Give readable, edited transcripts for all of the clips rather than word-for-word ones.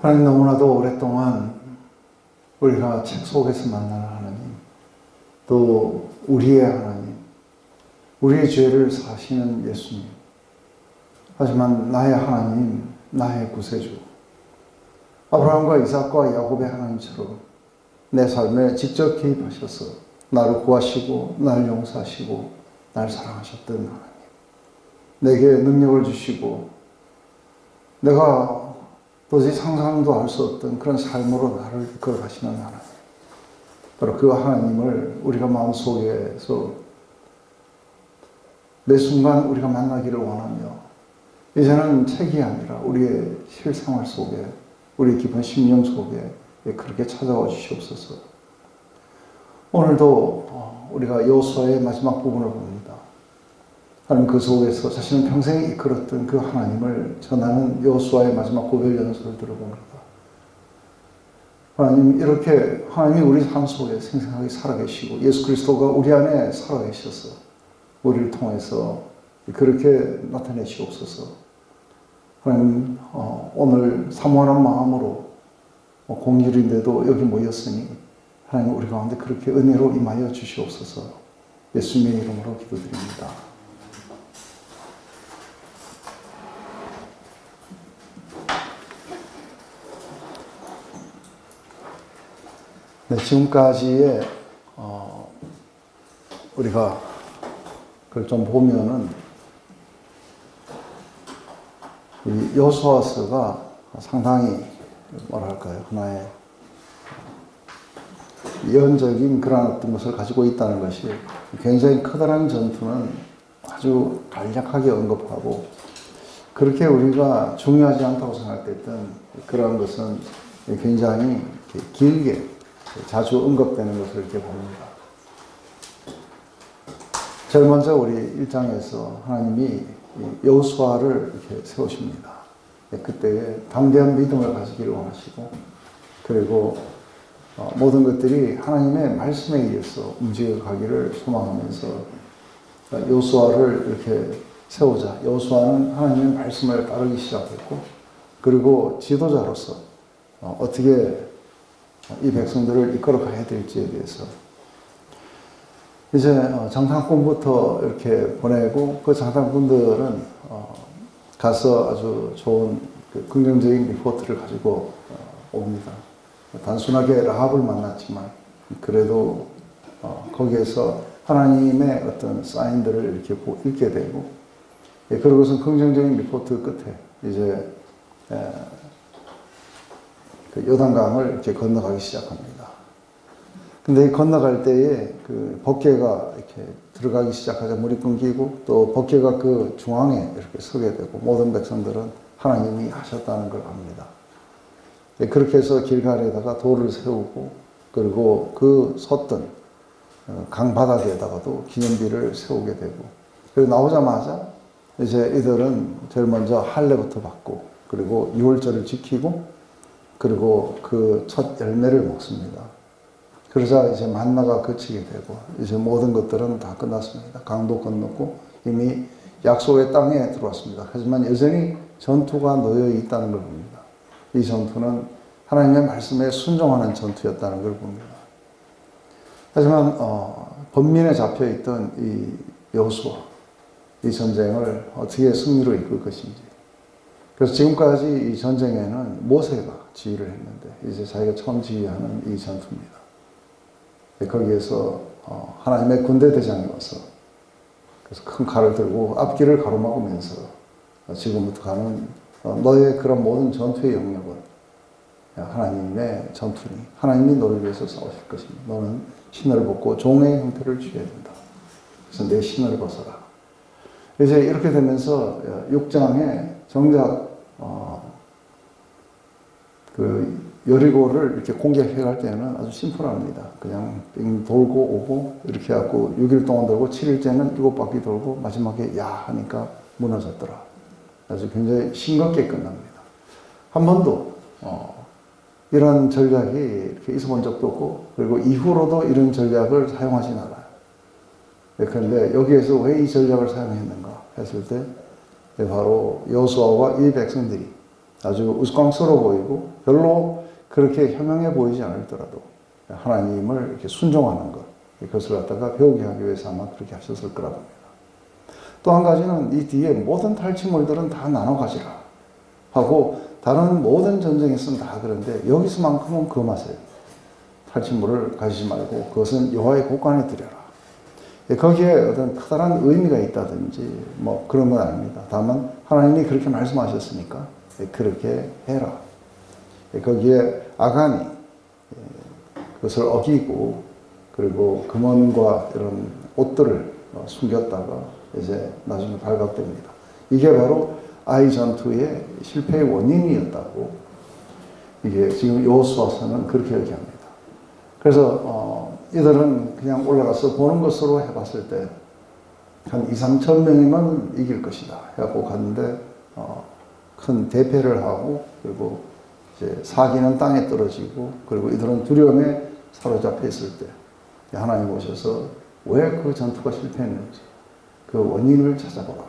하나님, 너무나도 오랫동안 우리가 책 속에서 만나는 하나님, 또 우리의 하나님, 우리의 죄를 사시는 예수님, 하지만 나의 하나님, 나의 구세주, 아브라함과 이삭과 야곱의 하나님처럼 내 삶에 직접 개입하셔서 나를 구하시고 나를 용서하시고 나를 사랑하셨던 하나님, 내게 능력을 주시고 내가 도저히 상상도 할 수 없던 그런 삶으로 나를 이끌어 가시는 하나님, 바로 그 하나님을 우리가 마음속에서 매 순간 우리가 만나기를 원하며, 이제는 책이 아니라 우리의 실생활 속에, 우리의 깊은 심령 속에 그렇게 찾아와 주시옵소서. 오늘도 우리가 여호수아의 마지막 부분을 봅니다. 하나님, 그 속에서 자신은 평생 이끌었던 그 하나님을 전하는 여호수아의 마지막 고별 연설을 들어봅니다. 하나님, 이렇게 하나님이 우리 삶 속에 생생하게 살아계시고 예수 그리스도가 우리 안에 살아계셔서 우리를 통해서 그렇게 나타내시옵소서. 하나님, 오늘 사모하는 마음으로 공휴일인데도 여기 모였으니 하나님, 우리 가운데 그렇게 은혜로 임하여 주시옵소서. 예수님의 이름으로 기도드립니다. 네, 지금까지의 우리가 그걸 좀 보면은 이 여호수아서가 상당히 뭐랄까요, 하나의 예언적인 그런 어떤 것을 가지고 있다는 것이, 굉장히 커다란 전투는 아주 간략하게 언급하고, 그렇게 우리가 중요하지 않다고 생각했던 그런 것은 굉장히 길게 자주 언급되는 것을 이렇게 봅니다. 제일 먼저 우리 1장에서 하나님이 여호수아를 이렇게 세우십니다. 그때에 담대한 믿음을 가지기를 원하시고, 그리고 모든 것들이 하나님의 말씀에 의해서 움직여가기를 소망하면서 여호수아를 이렇게 세우자. 여호수아는 하나님의 말씀을 따르기 시작했고, 그리고 지도자로서 어떻게 이 백성들을 이끌어 가야 될지에 대해서 이제 장사꾼부터 이렇게 보내고, 그 장사꾼들은 가서 아주 좋은 긍정적인 리포트를 가지고 옵니다. 단순하게 라합을 만났지만 그래도 거기에서 하나님의 어떤 사인들을 이렇게 읽게 되고, 그러고서 긍정적인 리포트 끝에 이제 그 요단강을 이렇게 건너가기 시작합니다. 근데 건너갈 때에 그 법궤가 이렇게 들어가기 시작하자 물이 끊기고, 또 법궤가 그 중앙에 이렇게 서게 되고, 모든 백성들은 하나님이 하셨다는 걸 압니다. 그렇게 해서 길갈에다가 돌을 세우고, 그리고 그 섰던 강바닥에다가도 기념비를 세우게 되고, 그리고 나오자마자 이제 이들은 제일 먼저 할례부터 받고, 그리고 유월절을 지키고, 그리고 그 첫 열매를 먹습니다. 그러자 이제 만나가 그치게 되고, 이제 모든 것들은 다 끝났습니다. 강도 건넜고 이미 약속의 땅에 들어왔습니다. 하지만 여전히 전투가 놓여 있다는 걸 봅니다. 이 전투는 하나님의 말씀에 순종하는 전투였다는 걸 봅니다. 하지만 번민에 잡혀있던 이 여호수아, 이 전쟁을 어떻게 승리로 이끌 것인지. 그래서 지금까지 이 전쟁에는 모세가 지휘를 했는데, 이제 자기가 처음 지휘하는 이 전투입니다. 거기에서 하나님의 군대 대장이 와서, 그래서 큰 칼을 들고 앞길을 가로막으면서 지금부터 가는 너의 그런 모든 전투의 영역은 하나님의 전투니, 하나님이 너를 위해서 싸우실 것이니 너는 신을 벗고 종의 형태를 취해야 된다. 그래서 내 신을 벗어라. 이제 이렇게 되면서 6장에 정작 그 여리고를 이렇게 공격해 갈 때는 아주 심플합니다. 그냥 빙 돌고 오고 이렇게 해갖고 6일 동안 돌고 7일째는 7바퀴 돌고 마지막에 야 하니까 무너졌더라. 아주 굉장히 싱겁게 끝납니다. 한 번도 이런 전략이 이렇게 있어본 적도 없고, 그리고 이후로도 이런 전략을 사용하진 않아요. 그런데 여기에서 왜 이 전략을 사용했는가 했을 때, 바로 여호수아와 이 백성들이 아주 우스꽝스러워 보이고 별로 그렇게 현명해 보이지 않을더라도 하나님을 이렇게 순종하는 것, 그것을 갖다가 배우게 하기 위해서 아마 그렇게 하셨을 거라 봅니다. 또 한 가지는 이 뒤에 모든 탈취물들은 다 나눠 가지라 하고 다른 모든 전쟁에서는 다 그런데 여기서만큼은 금하세요. 탈취물을 가지지 말고 그것은 여호와의 곳간에 드려라. 거기에 어떤 커다란 의미가 있다든지 뭐 그런 건 아닙니다. 다만 하나님이 그렇게 말씀하셨으니까 그렇게 해라. 거기에 아간이 그것을 어기고 그리고 금원과 이런 옷들을 숨겼다가 이제 나중에 발각됩니다. 이게 바로 아이 전투의 실패의 원인이었다고 이게 지금 여호수아서는 그렇게 얘기합니다. 그래서 이들은 그냥 올라가서 보는 것으로 해봤을 때 한 2, 3천 명이면 이길 것이다 해갖고 갔는데 큰 대패를 하고 그리고 이제 사기는 땅에 떨어지고 그리고 이들은 두려움에 사로잡혀 있을 때 하나님 오셔서 왜 그 전투가 실패했는지 그 원인을 찾아보라.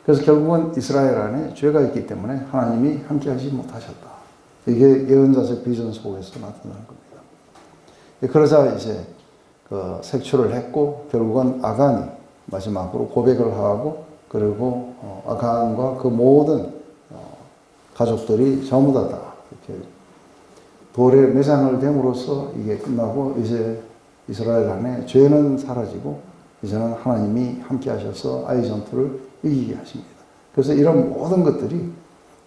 그래서 결국은 이스라엘 안에 죄가 있기 때문에 하나님이 함께하지 못하셨다. 이게 예언자적 비전 속에서 나타나는 겁니다. 그러자 이제 그 색출을 했고 결국은 아간이 마지막으로 고백을 하고 그리고 아간과 그 모든 가족들이 전부 다 이렇게 돌에 매장을 됨으로써 이게 끝나고 이제 이스라엘 안에 죄는 사라지고 이제는 하나님이 함께 하셔서 아이 전투를 이기게 하십니다. 그래서 이런 모든 것들이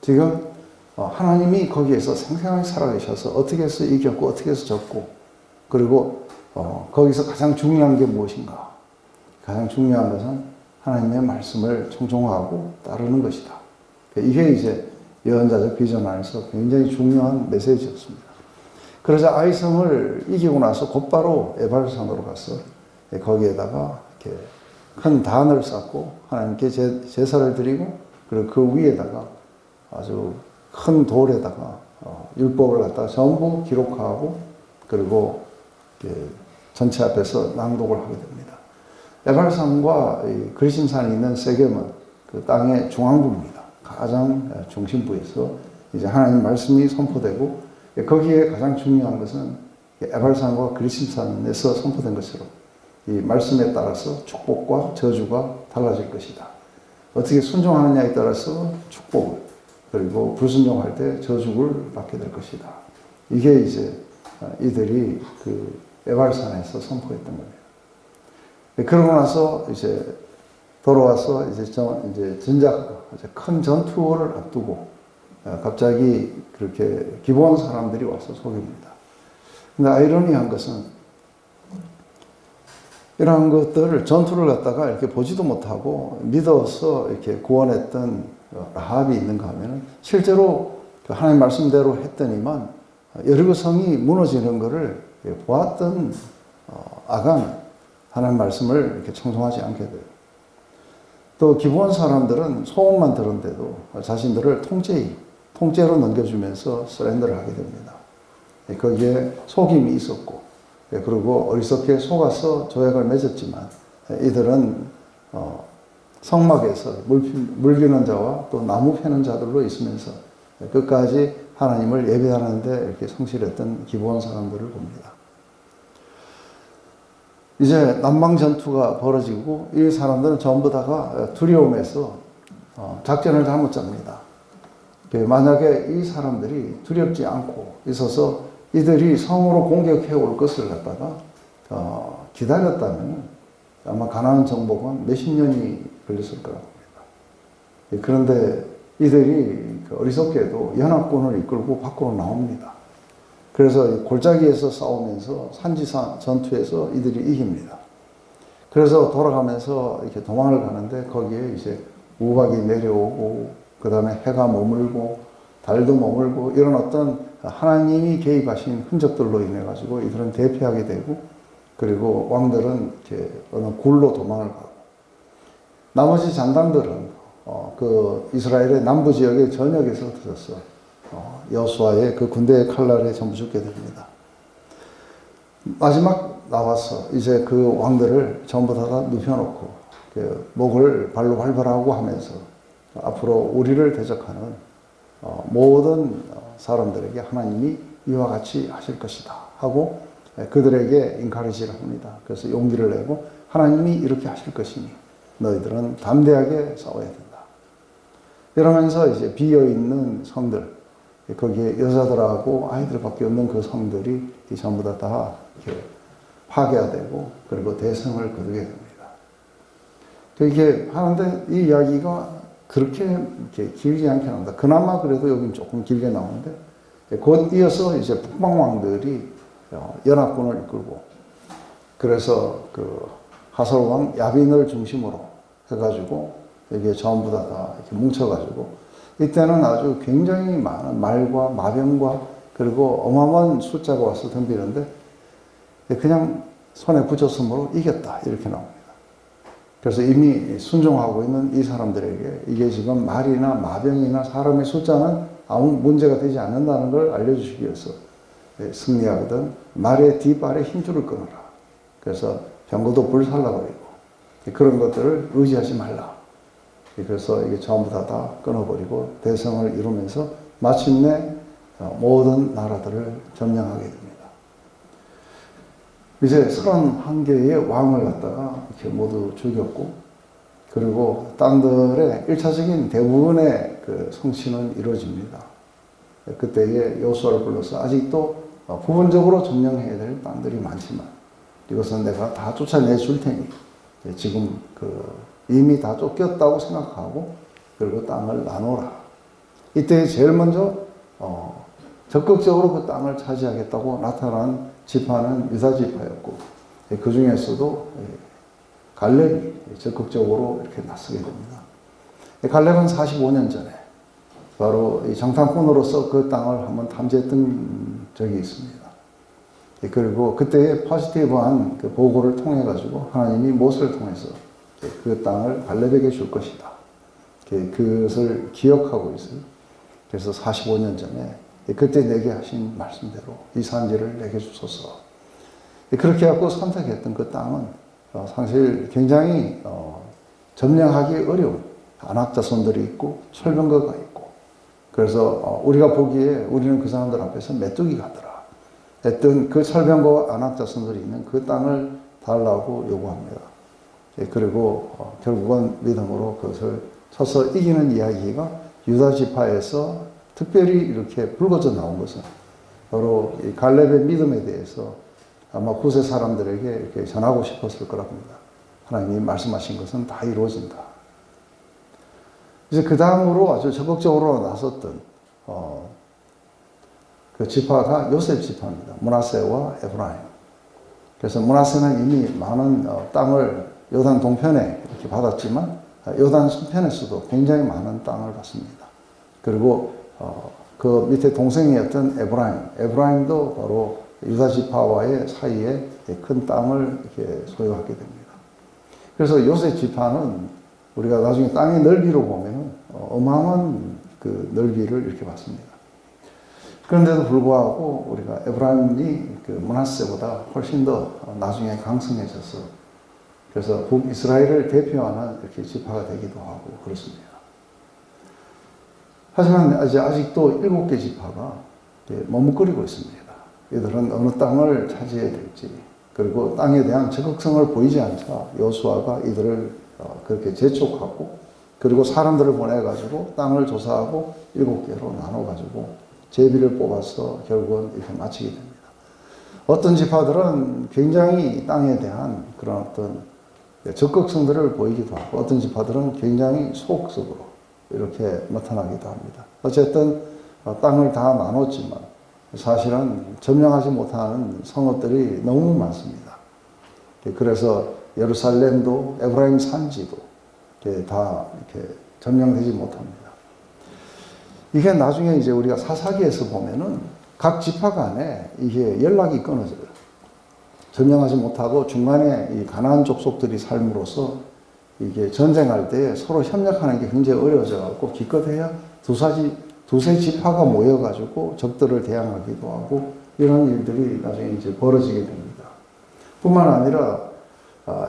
지금 하나님이 거기에서 생생하게 살아계셔서 어떻게 해서 이겼고 어떻게 해서 졌고 그리고 거기서 가장 중요한 게 무엇인가? 가장 중요한 것은 하나님의 말씀을 청종하고 따르는 것이다. 이게 이제 예언자적 비전 안에서 굉장히 중요한 메시지였습니다. 그러자 아이성을 이기고 나서 곧바로 에발산으로 가서 거기에다가 이렇게 큰 단을 쌓고 하나님께 제사를 드리고 그리고 그 위에다가 아주 큰 돌에다가 율법을 갖다가 전부 기록하고 그리고 전체 앞에서 낭독을 하게 됩니다. 에발산과 그리심산이 있는 세겜은 그 땅의 중앙부입니다. 가장 중심부에서 이제 하나님 말씀이 선포되고 거기에 가장 중요한 것은 에발산과 그리심산에서 선포된 것처럼 이 말씀에 따라서 축복과 저주가 달라질 것이다. 어떻게 순종하느냐에 따라서 축복을 그리고 불순종할 때 저주를 받게 될 것이다. 이게 이제 이들이 그 에발산에서 선포했던 겁니다. 그러고 나서 이제 돌아와서 이제 진작 큰 전투를 앞두고 갑자기 그렇게 기브온 사람들이 와서 속입니다. 근데 아이러니한 것은 이러한 것들을 전투를 갖다가 이렇게 보지도 못하고 믿어서 이렇게 구원했던 라합이 있는가 하면은 실제로 하나님 말씀대로 했더니만 여리고 성이 무너지는 것을 보았던 아간 하나님 말씀을 이렇게 청송하지 않게 돼요. 또 기브온 사람들은 소문만 들은데도 자신들을 통째로 넘겨주면서 서렌더를 하게 됩니다. 거기에 속임이 있었고 그리고 어리석게 속아서 조약을 맺었지만 이들은 성막에서 물 비는 자와 또 나무 패는 자들로 있으면서 끝까지 하나님을 예배하는데 이렇게 성실했던 기브온 사람들을 봅니다. 이제 남방 전투가 벌어지고 이 사람들은 전부 다가 두려움에서 작전을 잘못 짭니다. 만약에 이 사람들이 두렵지 않고 있어서 이들이 성으로 공격해 올 것을 갖다가 기다렸다면 아마 가나안 정복은 몇십 년이 걸렸을 거라고 합니다. 그런데 이들이 어리석게도 연합군을 이끌고 밖으로 나옵니다. 그래서 골짜기에서 싸우면서 산지상 전투에서 이들이 이깁니다. 그래서 돌아가면서 이렇게 도망을 가는데 거기에 이제 우박이 내려오고 그 다음에 해가 머물고 달도 머물고 이런 어떤 하나님이 개입하신 흔적들로 인해 가지고 이들은 대피하게 되고 그리고 왕들은 이렇게 어느 굴로 도망을 가고 나머지 장단들은 그 이스라엘의 남부 지역의 전역에서 터졌어요. 여호수아의 그 군대의 칼날에 전부 죽게 됩니다. 마지막 나와서 이제 그 왕들을 전부 다 눕혀놓고 목을 발로 밟으라고 하면서 앞으로 우리를 대적하는 모든 사람들에게 하나님이 이와 같이 하실 것이다 하고 그들에게 인카리지를 합니다. 그래서 용기를 내고 하나님이 이렇게 하실 것이니 너희들은 담대하게 싸워야 된다. 이러면서 이제 비어있는 성들, 거기에 여자들하고 아이들밖에 없는 그 성들이 전부 다 이렇게 파괴되고 그리고 대성을 거두게 됩니다. 이렇게 하는데 이 이야기가 그렇게 이렇게 길지 않게 나옵니다. 그나마 그래도 여긴 조금 길게 나오는데 곧 이어서 이제 북방왕들이 연합군을 이끌고 그래서 그 하솔왕 야빈을 중심으로 해가지고 이게 전부 다 이렇게 뭉쳐가지고 이때는 아주 굉장히 많은 말과 마병과 그리고 어마어마한 숫자가 와서 덤비는데 그냥 손에 붙였으므로 이겼다 이렇게 나옵니다. 그래서 이미 순종하고 있는 이 사람들에게 이게 지금 말이나 마병이나 사람의 숫자는 아무 문제가 되지 않는다는 걸 알려주시기 위해서 승리하거든 말의 뒷발에 힘줄을 끊어라. 그래서 병거도 불살라버리고 그런 것들을 의지하지 말라. 그래서 이게 전부 다 끊어버리고 대성을 이루면서 마침내 모든 나라들을 점령하게 됩니다. 이제 31개의 왕을 갖다가 이렇게 모두 죽였고, 그리고 땅들의 1차적인 대부분의 그 성취는 이루어집니다. 그때에 여호수아를 불러서 아직도 부분적으로 점령해야 될 땅들이 많지만, 이것은 내가 다 쫓아내 줄 테니, 지금 이미 다 쫓겼다고 생각하고, 그리고 땅을 나눠라. 이때 제일 먼저, 적극적으로 그 땅을 차지하겠다고 나타난 지파는 유다 지파였고, 그 중에서도 갈렙이 적극적으로 이렇게 나서게 됩니다. 갈렙은 45년 전에 바로 장탐꾼으로서 그 땅을 한번 탐지했던 적이 있습니다. 그리고 그때의 포지티브한 그 보고를 통해 가지고 하나님이 모세를 통해서 그 땅을 갈렙에게 줄 것이다. 그것을 기억하고 있어요. 그래서 45년 전에 그때 내게 하신 말씀대로 이 산지를 내게 주소서. 그렇게 하고 선택했던 그 땅은 사실 굉장히 점령하기 어려운 안악자손들이 있고 철병거가 있고, 그래서 우리가 보기에 우리는 그 사람들 앞에서 메뚜기 같더라 했던 그 철병거와 안악자손들이 있는 그 땅을 달라고 요구합니다. 그리고 결국은 믿음으로 그것을 쳐서 이기는 이야기가 유다 지파에서 특별히 이렇게 불거져 나온 것은 바로 이 갈렙의 믿음에 대해서 아마 후세 사람들에게 이렇게 전하고 싶었을 거랍니다. 하나님이 말씀하신 것은 다 이루어진다. 이제 그 다음으로 아주 적극적으로 나섰던 그 지파가 요셉 지파입니다. 므낫세와 에브라임. 그래서 므낫세는 이미 많은 땅을 요단 동편에 이렇게 받았지만 요단 서편에서도 굉장히 많은 땅을 받습니다. 그리고 그 밑에 동생이었던 에브라임도 바로 유다 지파와의 사이에 큰 땅을 이렇게 소유하게 됩니다. 그래서 요셉 지파는 우리가 나중에 땅의 넓이로 보면 어마어마한 그 넓이를 이렇게 받습니다. 그런데도 불구하고 우리가 에브라임이 그 므낫세보다 훨씬 더 나중에 강성해져서 그래서 북이스라엘을 대표하는 이렇게 지파가 되기도 하고 그렇습니다. 하지만 아직도 7개 지파가 머뭇거리고 있습니다. 이들은 어느 땅을 차지해야 될지, 그리고 땅에 대한 적극성을 보이지 않자 여호수아가 이들을 그렇게 재촉하고, 그리고 사람들을 보내가지고 땅을 조사하고 7개로 나눠가지고 제비를 뽑아서 결국은 이렇게 마치게 됩니다. 어떤 지파들은 굉장히 땅에 대한 그런 어떤 적극성들을 보이기도 하고, 어떤 지파들은 굉장히 소극적으로 이렇게 나타나기도 합니다. 어쨌든 땅을 다 나눴지만 사실은 점령하지 못하는 성읍들이 너무 많습니다. 그래서 예루살렘도 에브라임 산지도 다 이렇게 점령되지 못합니다. 이게 나중에 이제 우리가 사사기에서 보면은 각 지파 간에 이게 연락이 끊어져요. 점령하지 못하고 중간에 이 가나안 족속들이 삶으로써 이게 전쟁할 때 서로 협력하는 게 굉장히 어려워져 갖고 기껏해야 두세 지파가 모여가지고 적들을 대항하기도 하고 이런 일들이 나중에 이제 벌어지게 됩니다. 뿐만 아니라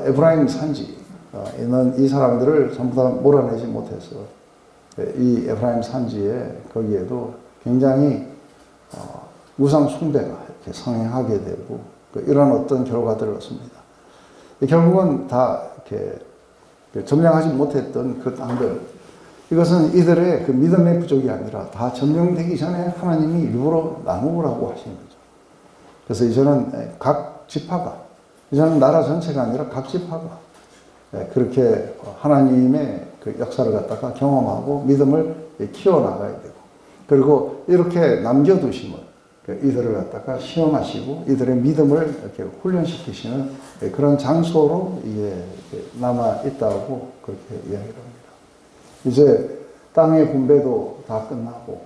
에브라임 산지에는 이 사람들을 전부 다 몰아내지 못해서 이 에프라임 산지에 거기에도 굉장히 우상 숭배가 이렇게 성행하게 되고 이런 어떤 결과들을 얻습니다. 결국은 다 이렇게 점령하지 못했던 그 땅들, 이것은 이들의 그 믿음의 부족이 아니라 다 점령되기 전에 하나님이 일부러 나누라고 하신 거죠. 그래서 이제는 각 지파가, 이제는 나라 전체가 아니라 각 지파가 그렇게 하나님의 그 역사를 갖다가 경험하고 믿음을 키워나가야 되고, 그리고 이렇게 남겨두심을 이들을 갖다가 시험하시고 이들의 믿음을 이렇게 훈련시키시는 그런 장소로 이게 남아있다고 그렇게 이야기를 합니다. 이제 땅의 분배도 다 끝나고,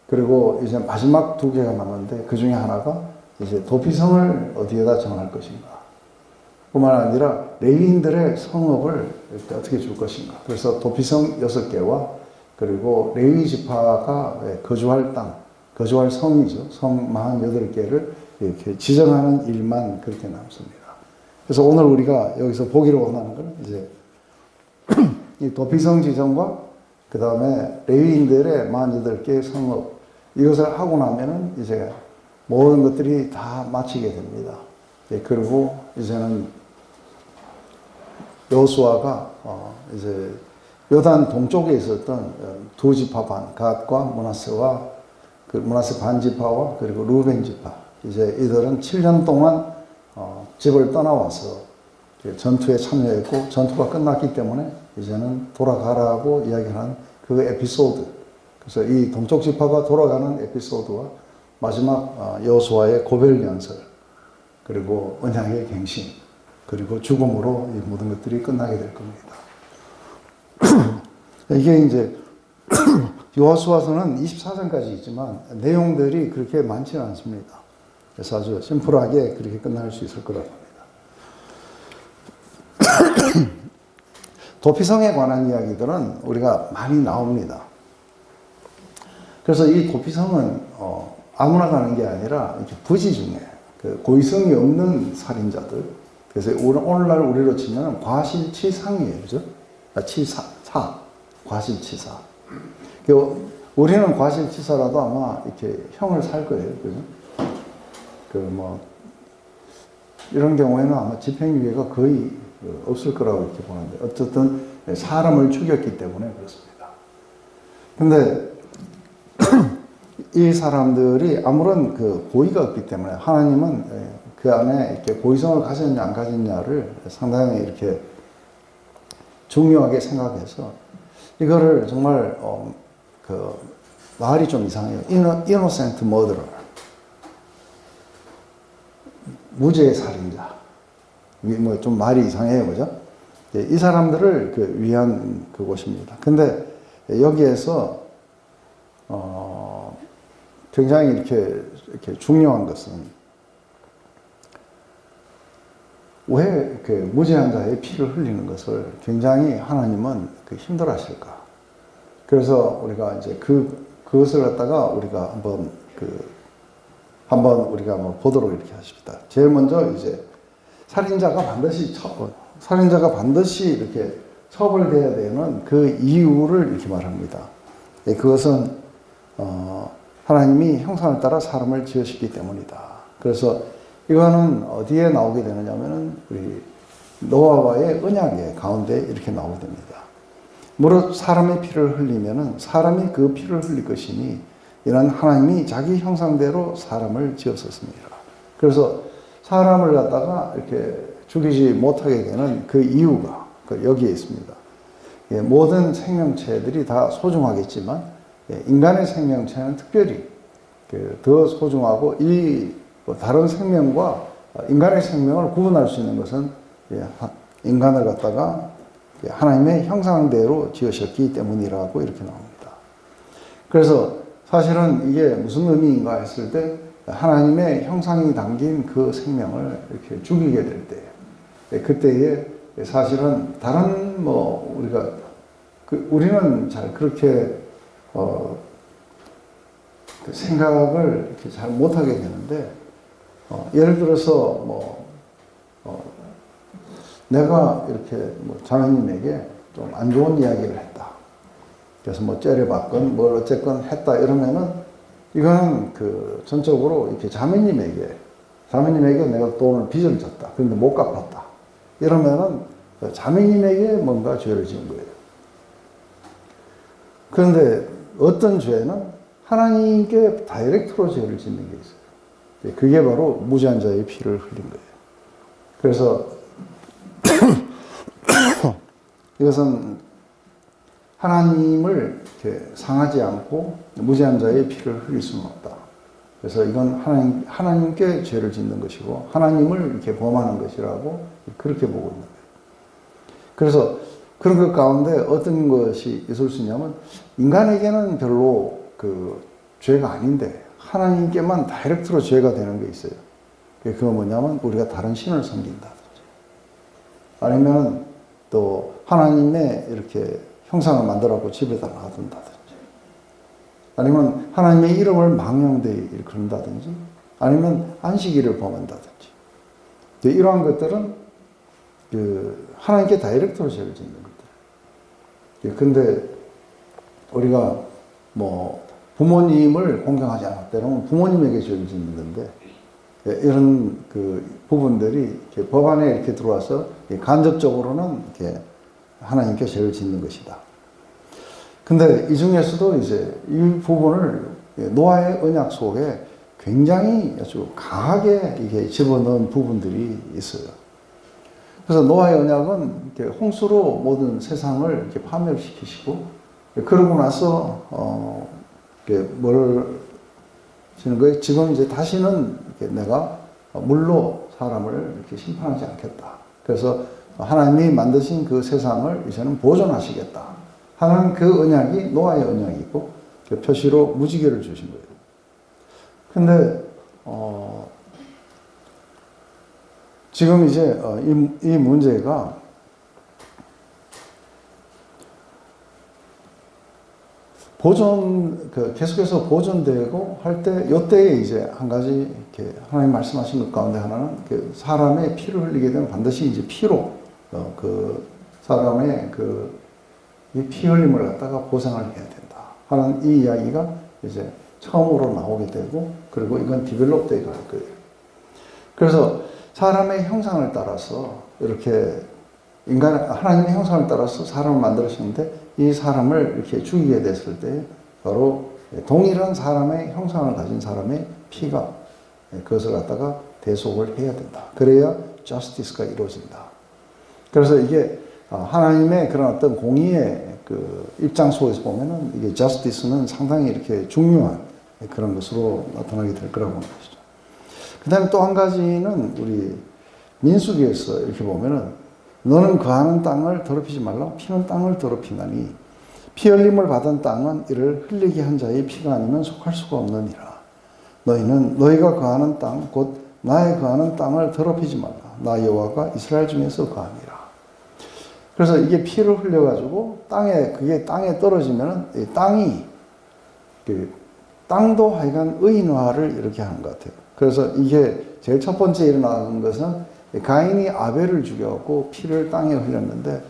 그리고 이제 마지막 2개가 남았는데 그 중에 하나가 이제 도피성을 어디에다 정할 것인가. 뿐만 아니라 레위인들의 성읍을 어떻게 줄 것인가. 그래서 도피성 6개와 그리고 레위 지파가 거주할 땅, 거주할 성이죠. 성 48개를 이렇게 지정하는 일만 그렇게 남습니다. 그래서 오늘 우리가 여기서 보기를 원하는 건 이제 이 도피성 지정과 그 다음에 레위인들의 48개의 성읍, 이것을 하고 나면은 이제 모든 것들이 다 마치게 됩니다. 그리고 이제는 여호수아가 이제 요단 동쪽에 있었던 2지파 반, 갓과 므낫세와 그 므낫세 반 지파와 그리고 루벤 지파, 이제 이들은 7년 동안 집을 떠나와서 전투에 참여했고 전투가 끝났기 때문에 이제는 돌아가라고 이야기하는 그 에피소드. 그래서 이 동쪽 지파가 돌아가는 에피소드와 마지막 여호수아의 고별 연설, 그리고 언약의 갱신, 그리고 죽음으로 이 모든 것들이 끝나게 될 겁니다. 이게 이제 여호수아서는 24장까지 있지만 내용들이 그렇게 많지는 않습니다. 그래서 아주 심플하게 그렇게 끝날 수 있을 거라고 합니다. 도피성에 관한 이야기들은 우리가 많이 나옵니다. 그래서 이 도피성은 아무나 가는 게 아니라 이렇게 부지 중에 그 고의성이 없는 살인자들, 그래서 오늘날 우리로 치면 과실치상이에요, 그죠? 치사, 과실치사. 우리는 과실치사라도 아마 이렇게 형을 살 거예요, 그죠? 이런 경우에는 아마 집행유예가 거의 없을 거라고 이렇게 보는데, 어쨌든 사람을 죽였기 때문에 그렇습니다. 근데 이 사람들이 아무런 그 고의가 없기 때문에 하나님은 그 안에 이렇게 고의성을 가졌냐 안 가졌냐를 상당히 이렇게 중요하게 생각해서 이거를 정말 말이 좀 이상해요. innocent murderer, 무죄 살인자. 이게 뭐 좀 말이 이상해요, 그죠? 이 사람들을 위한 그곳입니다. 근데 여기에서 굉장히 이렇게 중요한 것은 왜 이렇게 무죄한 자의 피를 흘리는 것을 굉장히 하나님은 힘들어 하실까? 그래서 우리가 이제 그것을 갖다가 우리가 한번 우리가 보도록 이렇게 하십니다. 제일 먼저 이제 살인자가 반드시 이렇게 처벌돼야 되는 그 이유를 이렇게 말합니다. 그것은 하나님이 형상을 따라 사람을 지으셨기 때문이다. 그래서 이거는 어디에 나오게 되느냐면은 우리 노아와의 언약의 가운데 이렇게 나오게 됩니다. 무릇 사람의 피를 흘리면은 사람이 그 피를 흘릴 것이니 이는 하나님이 자기 형상대로 사람을 지었었습니다. 그래서 사람을 갖다가 이렇게 죽이지 못하게 되는 그 이유가 여기에 있습니다. 모든 생명체들이 다 소중하겠지만 인간의 생명체는 특별히 더 소중하고 다른 생명과 인간의 생명을 구분할 수 있는 것은 인간을 갖다가 하나님의 형상대로 지으셨기 때문이라고 이렇게 나옵니다. 그래서 사실은 이게 무슨 의미인가 했을 때 하나님의 형상이 담긴 그 생명을 이렇게 죽이게 될 때, 그때에 사실은 다른 우리가 우리는 잘 그렇게 생각을 이렇게 잘 못하게 되는데, 예를 들어서 내가 이렇게 자매님에게 좀 안 좋은 이야기를 했다. 그래서 뭐 째려봤건 뭘 어쨌건 했다 이러면은 이거는 전적으로 이렇게 자매님에게 내가 돈을 빚을 졌다. 그런데 못 갚았다. 이러면은 자매님에게 뭔가 죄를 지은 거예요. 그런데 어떤 죄는 하나님께 다이렉트로 죄를 짓는 게 있어요. 그게 바로 무죄한 자의 피를 흘린 거예요. 그래서 이것은 하나님을 이렇게 상하지 않고 무죄한 자의 피를 흘릴 수는 없다. 그래서 이건 하나님께 죄를 짓는 것이고 하나님을 이렇게 범하는 것이라고 그렇게 보고 있는 거예요. 그래서 그런 것 가운데 어떤 것이 있을 수 있냐면 인간에게는 별로 죄가 아닌데 하나님께만 다이렉트로 죄가 되는 게 있어요. 그게 뭐냐면 우리가 다른 신을 섬긴다든지 아니면 또 하나님의 이렇게 형상을 만들어갖고 집에다 놔둔다든지 아니면 하나님의 이름을 망령되이 그런다든지 아니면 안식일을 범한다든지 이러한 것들은 하나님께 다이렉트로 죄를 짓는 것들. 근데 우리가 뭐 부모님을 공경하지 않았다 그러면 부모님에게 죄를 짓는 건데 이런 부분들이 이렇게 법안에 이렇게 들어와서 간접적으로는 이렇게 하나님께 죄를 짓는 것이다. 근데 이 중에서도 이제 이 부분을 노아의 언약 속에 굉장히 아주 강하게 이게 집어넣은 부분들이 있어요. 그래서 노아의 언약은 이렇게 홍수로 모든 세상을 이렇게 파멸시키시고 그러고 나서 이렇게 뭘 지는 거예요? 지금 이제 다시는 이렇게 내가 물로 사람을 이렇게 심판하지 않겠다. 그래서 하나님이 만드신 그 세상을 이제는 보존하시겠다 하는 그 언약이 노아의 언약이고 그 표시로 무지개를 주신 거예요. 근데 지금 이제 이 문제가 계속해서 보존되고 할 때, 요때에 이제 한 가지, 이렇게 하나님 말씀하신 것 가운데 하나는 사람의 피를 흘리게 되면 반드시 이제 피로, 사람의 이 피 흘림을 갖다가 보상을 해야 된다 하는 이 이야기가 이제 처음으로 나오게 되고, 그리고 이건 디벨롭 되어 갈 거예요. 그래서 사람의 형상을 따라서 이렇게 하나님의 형상을 따라서 사람을 만들으셨는데 이 사람을 이렇게 죽이게 됐을 때 바로 동일한 사람의 형상을 가진 사람의 피가 그것을 갖다가 대속을 해야 된다. 그래야 저스티스가 이루어진다. 그래서 이게 하나님의 그런 어떤 공의의 입장 속에서 보면은 이게 저스티스는 상당히 이렇게 중요한 그런 것으로 나타나게 될 거라고 보는 것이죠. 그 다음에 또 한 가지는 우리 민수기에서 이렇게 보면은 너는 거하는 땅을 더럽히지 말라. 피는 땅을 더럽히나니 피 흘림을 받은 땅은 이를 흘리게 한 자의 피가 아니면 속할 수가 없느니라. 너희는 너희가 거하는 땅 곧 나의 거하는 땅을 더럽히지 말라. 나 여호와가 이스라엘 중에서 거함이라. 그래서 이게 피를 흘려가지고 그게 땅에 떨어지면은 이 땅도 하여간 의인화를 이렇게 하는 것 같아요. 그래서 이게 제일 첫 번째 일어나는 것은 가인이 아벨을 죽여갖고 피를 땅에 흘렸는데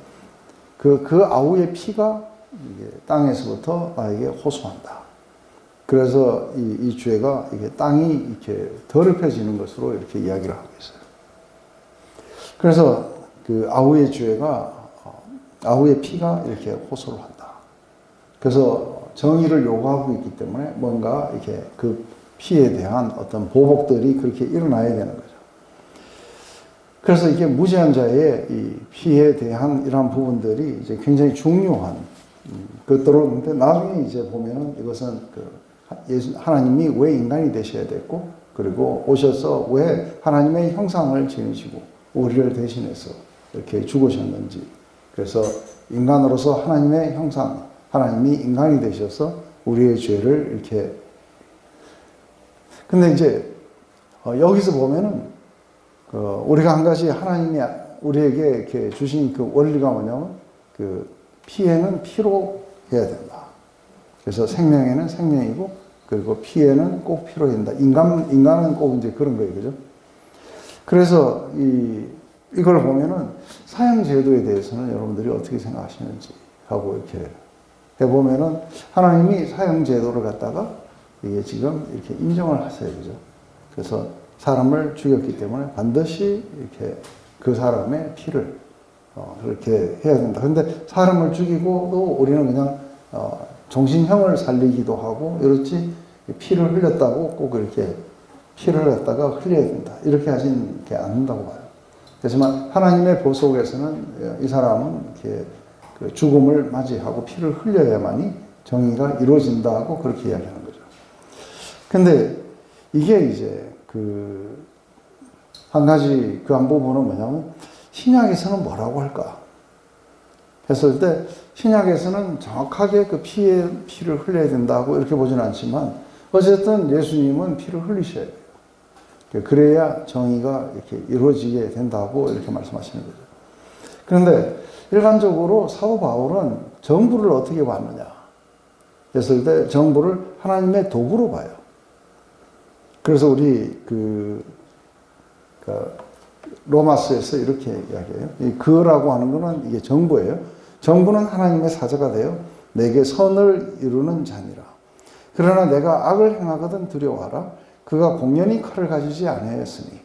그 아우의 피가 이게 땅에서부터 나에게 호소한다. 그래서 이 죄가 이게 땅이 이렇게 더럽혀지는 것으로 이렇게 이야기를 하고 있어요. 그래서 그 아우의 죄가 아우의 피가 이렇게 호소를 한다. 그래서 정의를 요구하고 있기 때문에 뭔가 이렇게 그 피에 대한 어떤 보복들이 그렇게 일어나야 되는 거죠. 그래서 이게 무죄한 자의 이 피에 대한 이러한 부분들이 이제 굉장히 중요한 것들인데 나중에 이제 보면은 이것은 하나님이 왜 인간이 되셔야 됐고 그리고 오셔서 왜 하나님의 형상을 지니시고 우리를 대신해서 이렇게 죽으셨는지 그래서 인간으로서 하나님의 형상 하나님이 인간이 되셔서 우리의 죄를 이렇게 근데 이제 여기서 보면은 우리가 한 가지 하나님이 우리에게 이렇게 주신 그 원리가 뭐냐면 피에는 피로 해야 된다. 그래서 생명에는 생명이고 그리고 피에는 꼭 피로 된다. 인간은 꼭 이제 그런 거예요, 그죠? 그래서 이걸 보면은 사형 제도에 대해서는 여러분들이 어떻게 생각하시는지 하고 이렇게 해보면은 하나님이 사형제도를 갖다가 이게 지금 이렇게 인정을 하세요. 그죠? 그래서 사람을 죽였기 때문에 반드시 이렇게 그 사람의 피를 그렇게 해야 된다. 근데 사람을 죽이고도 우리는 그냥 정신형을 살리기도 하고 이렇지 피를 흘렸다고 꼭 이렇게 피를 갖다가 흘려야 된다. 이렇게 하진 않는다고 봐요. 그렇지만 하나님의 법 속에서는 이 사람은 이렇게 그 죽음을 맞이하고 피를 흘려야만이 정의가 이루어진다고 그렇게 이야기하는 거죠. 근데 이게 이제 한 가지 그 한 부분은 뭐냐면 신약에서는 뭐라고 할까 했을 때 신약에서는 정확하게 그 피를 흘려야 된다고 이렇게 보지는 않지만 어쨌든 예수님은 피를 흘리셔야 돼요. 그래야 정의가 이렇게 이루어지게 된다고 이렇게 말씀하시는 거죠. 그런데 일반적으로 사도 바울은 정부를 어떻게 봤느냐 했을 때 정부를 하나님의 도구로 봐요. 그래서 우리 로마서에서 이렇게 이야기해요. 이 그라고 하는 거는 이게 정부예요. 정부는 하나님의 사자가 되어 내게 선을 이루는 자니라. 그러나 내가 악을 행하거든 두려워하라. 그가 공연히 칼을 가지지 아니하였으니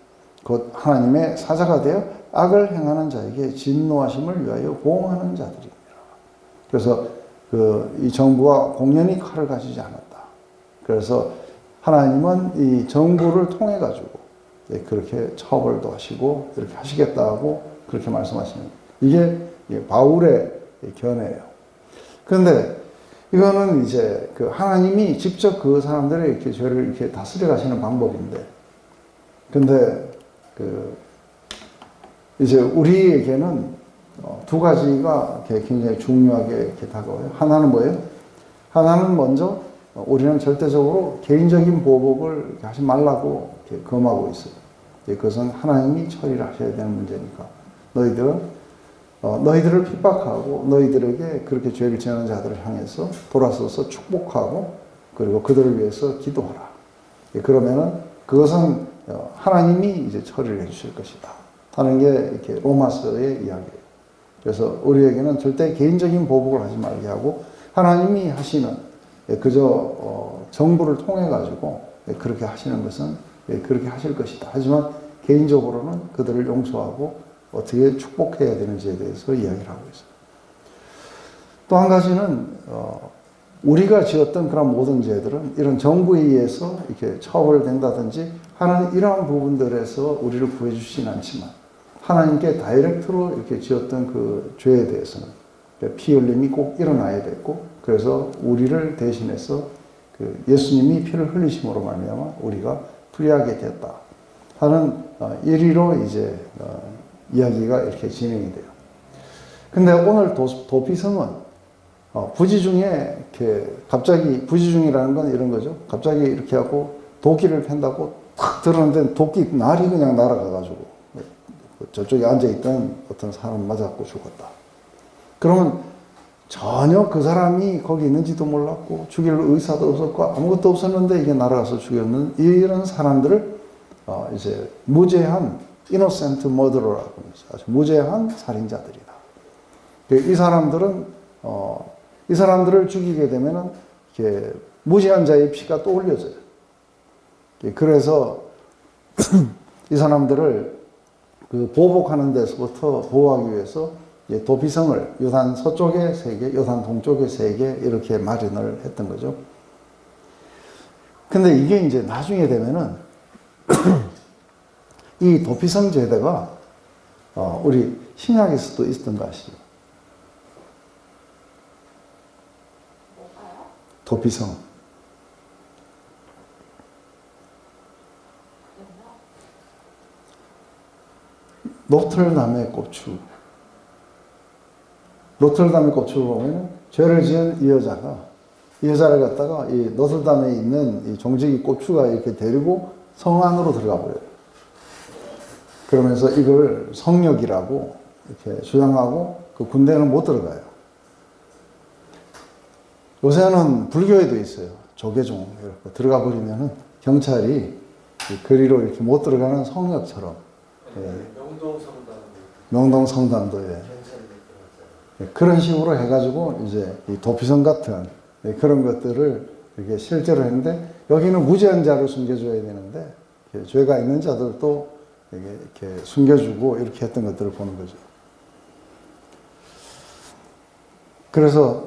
곧 하나님의 사자가 되어 악을 행하는 자에게 진노하심을 위하여 보응하는 자들이니라. 그래서 이 정부가 공연히 칼을 가지지 않았다. 그래서 하나님은 이 정부를 통해 가지고 그렇게 처벌도 하시고 이렇게 하시겠다고 그렇게 말씀하시는 거예요. 이게 바울의 견해예요. 그런데 이거는 이제 하나님이 직접 그 사람들의 이렇게 죄를 이렇게 다스려 가시는 방법인데, 근데 이제 우리에게는 두 가지가 굉장히 중요하게 이렇게 다가와요. 하나는 뭐예요? 하나는 먼저 우리는 절대적으로 개인적인 보복을 하지 말라고 이렇게 금하고 있어요. 그것은 하나님이 처리를 하셔야 되는 문제니까. 너희들을 핍박하고 너희들에게 그렇게 죄를 지는 자들을 향해서 돌아서서 축복하고 그리고 그들을 위해서 기도하라. 그러면은 그것은 하나님이 이제 처리를 해 주실 것이다 하는 게 이렇게 로마서의 이야기예요. 그래서 우리에게는 절대 개인적인 보복을 하지 말게 하고 하나님이 하시는 그저 정부를 통해 가지고 그렇게 하시는 것은 그렇게 하실 것이다. 하지만 개인적으로는 그들을 용서하고 어떻게 축복해야 되는지에 대해서 이야기를 하고 있어요. 또 한 가지는 우리가 지었던 그런 모든 죄들은 이런 정부에 의해서 이렇게 처벌된다든지 하는 이러한 부분들에서 우리를 구해주시진 않지만 하나님께 다이렉트로 이렇게 지었던 그 죄에 대해서는 피 흘림이 꼭 일어나야 됐고, 그래서 우리를 대신해서 예수님이 피를 흘리심으로 말미암아 우리가 풀리하게 됐다 하는 이리로 이제 이야기가 이렇게 진행이 돼요. 근데 오늘 도피성은 부지 중에 이렇게 갑자기 부지중이라는 건 이런 거죠. 갑자기 이렇게 하고 도끼를 팬다고 탁 들었는데 도끼 날이 그냥 날아가가지고 저쪽에 앉아있던 어떤 사람 맞았고 죽었다. 그러면 전혀 그 사람이 거기 있는지도 몰랐고 죽일 의사도 없었고 아무것도 없었는데 이게 날아가서 죽였는 이런 사람들을 이제 무죄한 innocent murderer라고 합니다. 아주 무죄한 살인자들이다. 이 사람들을 죽이게 되면은 이렇게 무죄한 자의 피가 또 흘려져요. 그래서 이 사람들을 보복하는 데서부터 보호하기 위해서 도피성을 요단 서쪽에 3개, 요단 동쪽에 3개 이렇게 마련을 했던 거죠. 근데 이게 이제 나중에 되면은 이 도피성 제도가 우리 신약에서도 있었던 거 아시죠? 도피성. 노틀담의 고추. 노틀담의 고추를 보면 죄를 지은 이 여자를 갖다가 이 노틀담에 있는 이 종지기 고추가 이렇게 데리고 성 안으로 들어가 버려요. 그러면서 이걸 성역이라고 이렇게 주장하고 그 군대는 못 들어가요. 요새는 불교에도 있어요. 조계종 이렇게 들어가 버리면은 경찰이 거리로 이렇게 못 들어가는 성역처럼. 예. 명동성당도 예. 그런 식으로 해가지고 이제 이 도피성 같은 그런 것들을 이렇게 실제로 했는데 여기는 무죄한 자를 숨겨줘야 되는데 죄가 있는 자들도 이렇게 숨겨주고 이렇게 했던 것들을 보는 거죠. 그래서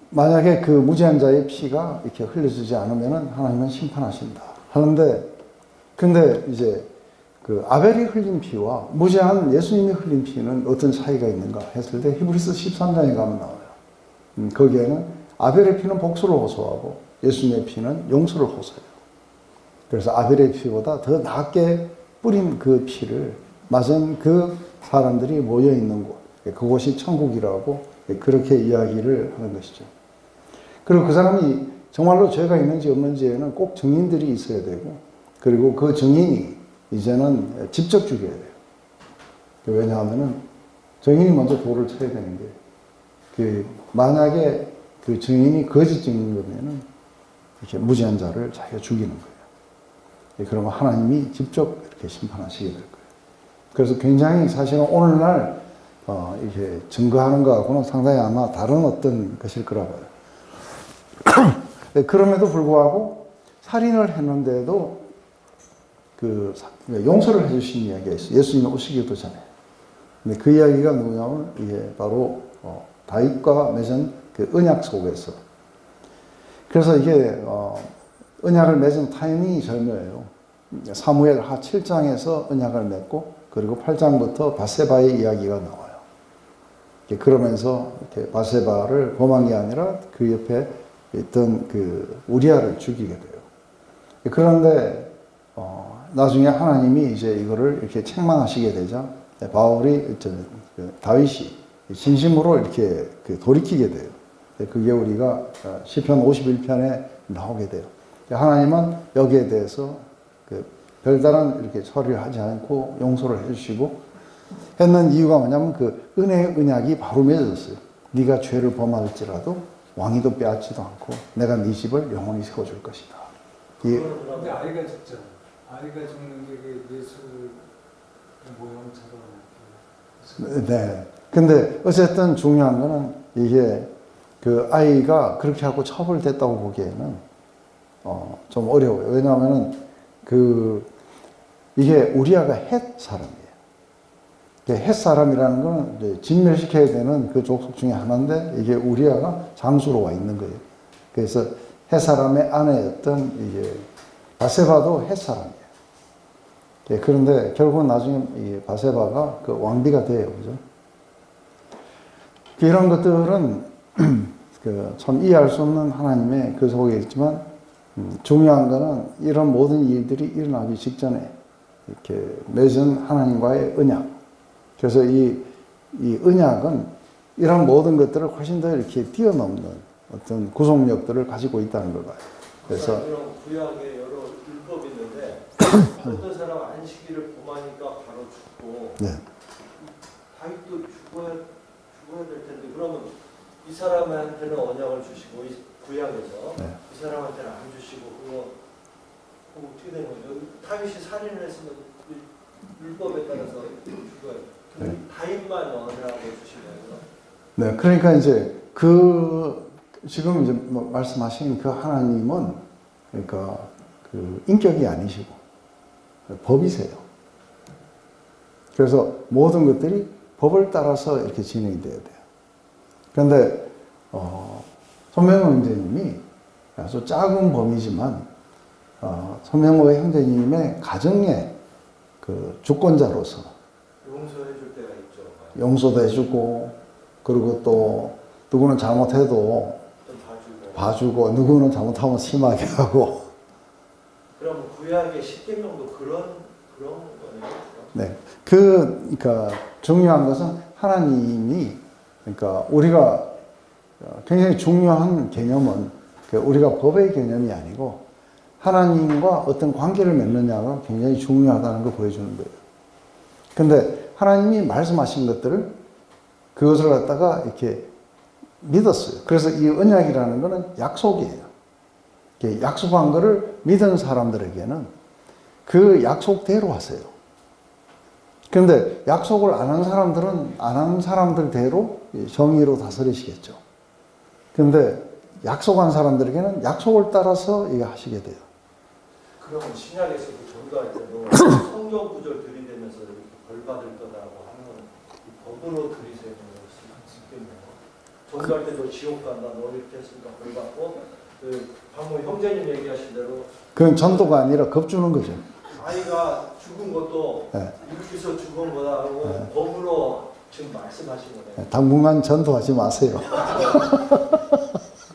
만약에 그 무죄한 자의 피가 이렇게 흘려지지 않으면은 하나님은 심판하신다 하는데, 근데 이제 그 아벨이 흘린 피와 무죄한 예수님이 흘린 피는 어떤 차이가 있는가 했을 때 히브리서 13장에 가면 나와요. 거기에는 아벨의 피는 복수를 호소하고 예수님의 피는 용서를 호소해요. 그래서 아벨의 피보다 더 낫게 뿌린 그 피를 맞은 그 사람들이 모여 있는 곳, 그곳이 천국이라고 그렇게 이야기를 하는 것이죠. 그리고 그 사람이 정말로 죄가 있는지 없는지에는 꼭 증인들이 있어야 되고, 그리고 그 증인이 이제는 직접 죽여야 돼요. 왜냐하면은 증인이 먼저 돌을 쳐야 되는 게, 만약에 그 증인이 거짓 증인이면은 이렇게 무죄한 자를 자기가 죽이는 거예요. 그러면 하나님이 직접 이렇게 심판하시게 될 거예요. 그래서 굉장히 사실은 오늘날 이렇게 증거하는 것하고는 상당히 아마 다른 어떤 것일 거라 봐요. 그럼에도 불구하고 살인을 했는데도 그 용서를 해주신 이야기가 있어요. 예수님이 오시기도 전에. 근데 그 이야기가 누구냐면 이게 바로 다윗과 맺은 그 언약 속에서. 그래서 이게 언약을 맺은 타이밍이 절묘해요. 사무엘 하 7장에서 언약을 맺고 그리고 8장부터 바세바의 이야기가 나와요. 그러면서 이렇게 바세바를 범한 게 아니라 그 옆에 있던 그 우리아를 죽이게 돼요. 그런데 나중에 하나님이 이제 이거를 이렇게 책망하시게 되자 바울이 다윗이 진심으로 이렇게 돌이키게 돼요. 그게 우리가 시편 51편에 나오게 돼요. 하나님은 여기에 대해서 별다른 이렇게 처리를 하지 않고 용서를 해주시고 했는 이유가 뭐냐면 그 은혜의 언약이 바로 맺어졌어요. 네가 죄를 범할지라도 왕위도 빼앗지도 않고 내가 네 집을 영원히 세워줄 것이다. 근데 아이가 죽잖아. 아이가 죽는 게 그 예수 모형처럼. 네. 근데 어쨌든 중요한 거는 이게 그 아이가 그렇게 하고 처벌됐다고 보기에는 좀 어려워요. 왜냐하면은 이게 우리아가 헷 사람이에요. 헷 사람이라는 거는 이제 진멸시켜야 되는 그 족속 중에 하나인데 이게 우리아가 장수로 와 있는 거예요. 그래서 헷 사람의 아내였던 이게 바세바도 헷 사람이에요. 그런데 결국은 나중에 이 바세바가 그 왕비가 돼요. 그죠? 이런 것들은 참 이해할 수 없는 하나님의 그 속에 있지만 중요한 거는 이런 모든 일들이 일어나기 직전에 이렇게 맺은 하나님과의 언약. 그래서 이 언약은 이런 모든 것들을 훨씬 더 이렇게 뛰어넘는 어떤 구속력들을 가지고 있다는 걸 봐요. 그래서 구약에 여러 율법이 있는데 어떤 사람은 안식일을 범하니까 바로 죽고 네. 다윗도 죽어야 될 텐데 그러면 이 사람한테는 언약을 주시고 구약에서 네. 이 사람한테는 안 주시고 그거 어떻게 되는 거죠? 다윗이 살인을 했으면 율법에 따라서 죽어요. 네. 다윗만 언약을 주신 거예요. 네, 그러니까 이제 지금 이제 말씀하신 그 하나님은 그러니까 그 인격이 아니시고 법이세요. 그래서 모든 것들이 법을 따라서 이렇게 진행이 돼야 돼요. 그런데 손명호 형제님이 아주 작은 범위지만 손명호 형제님의 가정의 그 주권자로서 용서해 줄 때가 있죠. 용서도 해주고 그리고 또 누구는 잘못해도 봐주고 누구는 잘못하면 심하게 하고. 그럼 구약의 십계명도 그런 거네요. 네, 그러니까 중요한 것은 하나님이 그러니까 우리가 굉장히 중요한 개념은 우리가 법의 개념이 아니고 하나님과 어떤 관계를 맺느냐가 굉장히 중요하다는 걸 보여주는 거예요. 근데 하나님이 말씀하신 것들을 그것을 갖다가 이렇게 믿었어요. 그래서 이 언약이라는 것은 약속이에요. 약속한 것을 믿은 사람들에게는 그 약속대로 하세요. 그런데 약속을 안 한 사람들은 안 한 사람들대로 정의로 다스리시겠죠. 그런데 약속한 사람들에게는 약속을 따라서 이게 하시게 돼요. 그러면 신약에서도 전도할 때도 성경 구절 들이대면서 이렇게 벌 받을 거다라고 하는 이 법으로 들이대는 것이 있겠네요. 전도할 때도 지옥 간다, 너 이렇게 했으니까 벌 받고, 그 방금 형제님 얘기하신 대로 그건 전도가 아니라 겁주는 거죠. 아이가 죽은 것도 네. 일기서 죽은 거다 하고 법으로 지금 말씀하신 거네요. 당분간 전도하지 마세요.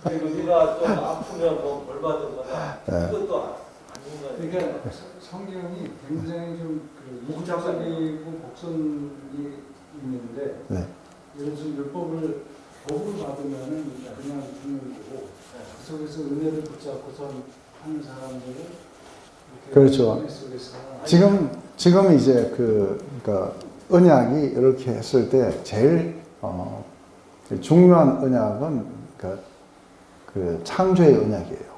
그리고 네가 좀 아프면 뭐 벌 받은 거다. 네. 그것도 아닌 거예요. 그러니까 성경이 굉장히 좀그 이국적이고 복선이 있는데 네. 예를 들어서 율법을 법으로 받으면은 그냥 죽는 거고 그 속에서 은혜를 붙잡고서 하는 사람들은 이렇게 그렇죠. 은혜 속에서 지금 이제 그러니까 언약이 이렇게 했을 때 제일 중요한 언약은 그 창조의 언약이에요.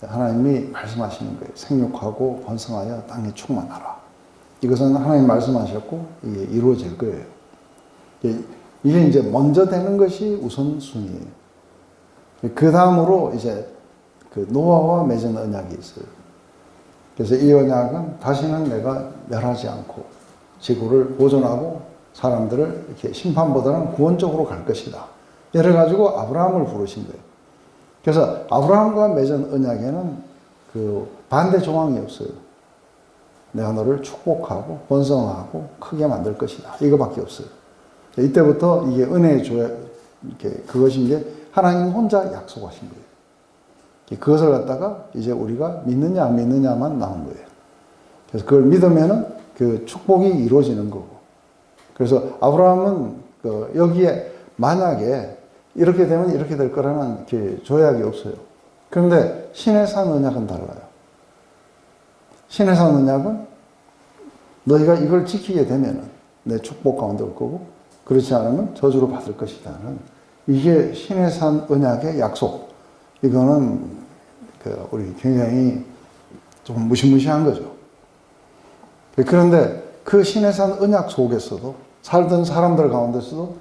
하나님이 말씀하시는 거예요. 생육하고 번성하여 땅에 충만하라. 이것은 하나님 말씀하셨고 이게 이루어질 거예요. 이게 이제 먼저 되는 것이 우선순위예요. 그 다음으로 이제 그 노아와 맺은 언약이 있어요. 그래서 이 언약은 다시는 내가 멸하지 않고 지구를 보존하고 사람들을 이렇게 심판보다는 구원적으로 갈 것이다. 이래 가지고 아브라함을 부르신 거예요. 그래서 아브라함과 맺은 언약에는 그 반대 조항이 없어요. 내가 너를 축복하고 번성하고 크게 만들 것이다. 이거밖에 없어요. 이때부터 이게 은혜의 조약, 이렇게 그것이 이제 하나님 혼자 약속하신 거예요. 그것을 갖다가 이제 우리가 믿느냐 안 믿느냐만 나온 거예요. 그래서 그걸 믿으면은 그 축복이 이루어지는 거고. 그래서 아브라함은 여기에 만약에 이렇게 되면 이렇게 될 거라는 그 조약이 없어요. 그런데 신의 산 언약은 달라요. 신의 산 언약은 너희가 이걸 지키게 되면은 내 축복 가운데 올 거고 그렇지 않으면 저주로 받을 것이다는 이게 신의 산 언약의 약속. 이거는 우리 굉장히 좀 무시무시한 거죠. 그런데 그 신의 산 언약 속에서도 살던 사람들 가운데서도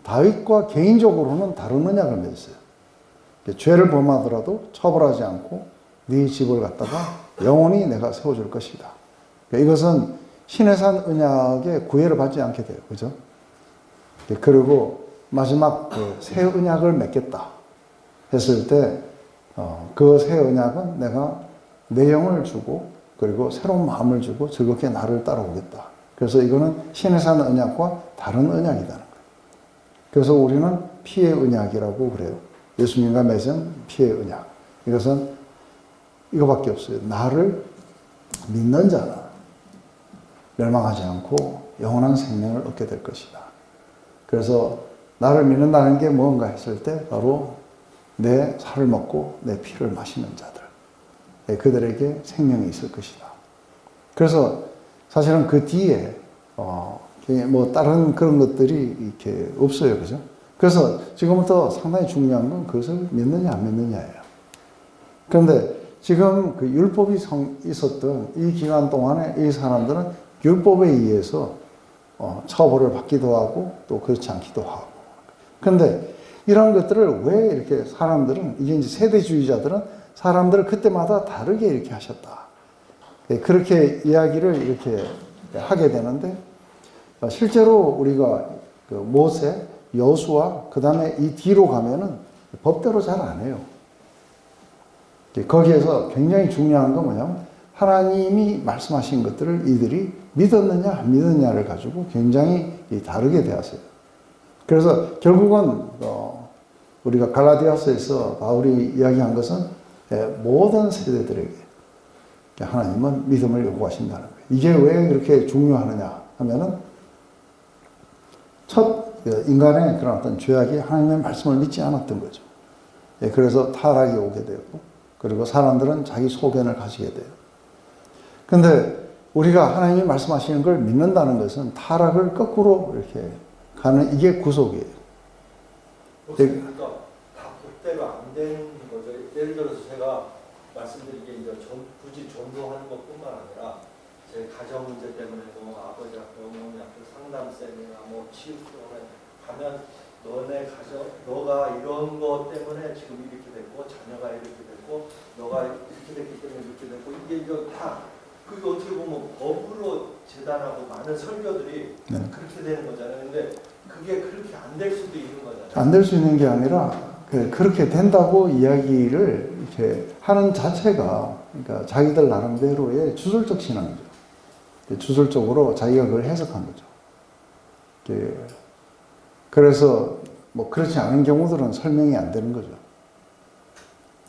다윗과 개인적으로는 다른 언약을 맺었어요. 죄를 범하더라도 처벌하지 않고 네 집을 갖다가 영원히 내가 세워줄 것이다. 이것은 신의 산 언약의 구애를 받지 않게 돼요. 그죠? 그리고 마지막 새 언약을 맺겠다 했을 때 그 새 언약은 내가 내 영을 주고 그리고 새로운 마음을 주고 즐겁게 나를 따라오겠다. 그래서 이거는 신의 산 언약과 다른 언약이라는 거예요. 그래서 우리는 피의 언약이라고 그래요. 예수님과 맺은 피의 언약. 이것은 이거밖에 없어요. 나를 믿는 자는 멸망하지 않고 영원한 생명을 얻게 될 것이다. 그래서 나를 믿는다는 게 뭔가 했을 때 바로 내 살을 먹고 내 피를 마시는 자들. 그들에게 생명이 있을 것이다. 그래서 사실은 그 뒤에 뭐 다른 그런 것들이 이렇게 없어요. 그죠? 그래서 지금부터 상당히 중요한 건 그것을 믿느냐 안 믿느냐예요. 그런데 지금 그 율법이 있었던 이 기간 동안에 이 사람들은 율법에 의해서 처벌을 받기도 하고 또 그렇지 않기도 하고. 그런데 이런 것들을 왜 이렇게 사람들은 이게 이제 세대주의자들은 사람들을 그때마다 다르게 이렇게 하셨다. 그렇게 이야기를 이렇게 하게 되는데 실제로 우리가 그 모세, 여수와 그 다음에 이 뒤로 가면은 법대로 잘 안 해요. 거기에서 굉장히 중요한 건 뭐냐면 하나님이 말씀하신 것들을 이들이 믿었느냐 안 믿었느냐를 가지고 굉장히 다르게 대하세요. 그래서 결국은 우리가 갈라디아서에서 바울이 이야기한 것은 모든 세대들에게 하나님은 믿음을 요구하신다는 거예요. 이게 왜 그렇게 중요하느냐 하면은 첫 인간의 그런 어떤 죄악이 하나님의 말씀을 믿지 않았던 거죠. 그래서 타락이 오게 되고 그리고 사람들은 자기 소견을 가지게 돼요. 그런데 우리가 하나님이 말씀하시는 걸 믿는다는 것은 타락을 거꾸로 이렇게 가는 이게 구속이에요. 그러니까 다 법대로 안 되는 거죠. 예를 들어서 제가 말씀드린 게 이제 굳이 전도하는 것뿐만 아니라 제 가정 문제 때문에 뭐 아버지 앞에 어머니 앞에 상담쌤이나 뭐 치유병원에 가면 너네 가정 너가 이런 것 때문에 지금 이렇게 됐고 자녀가 이렇게 됐고 너가 이렇게 됐기 때문에 이렇게 됐고 이게 이거 다 그게 어떻게 보면 법으로 재단하고 많은 설교들이 네. 그렇게 되는 거잖아요. 근데 그게 그렇게 안 될 수도 있는 거잖아요. 안 될 수 있는 게 아니라 그렇게 된다고 이야기를 이렇게 하는 자체가 그러니까 자기들 나름대로의 주술적 신앙이죠. 주술적으로 자기가 그걸 해석한 거죠. 그래서 뭐 그렇지 않은 경우들은 설명이 안 되는 거죠.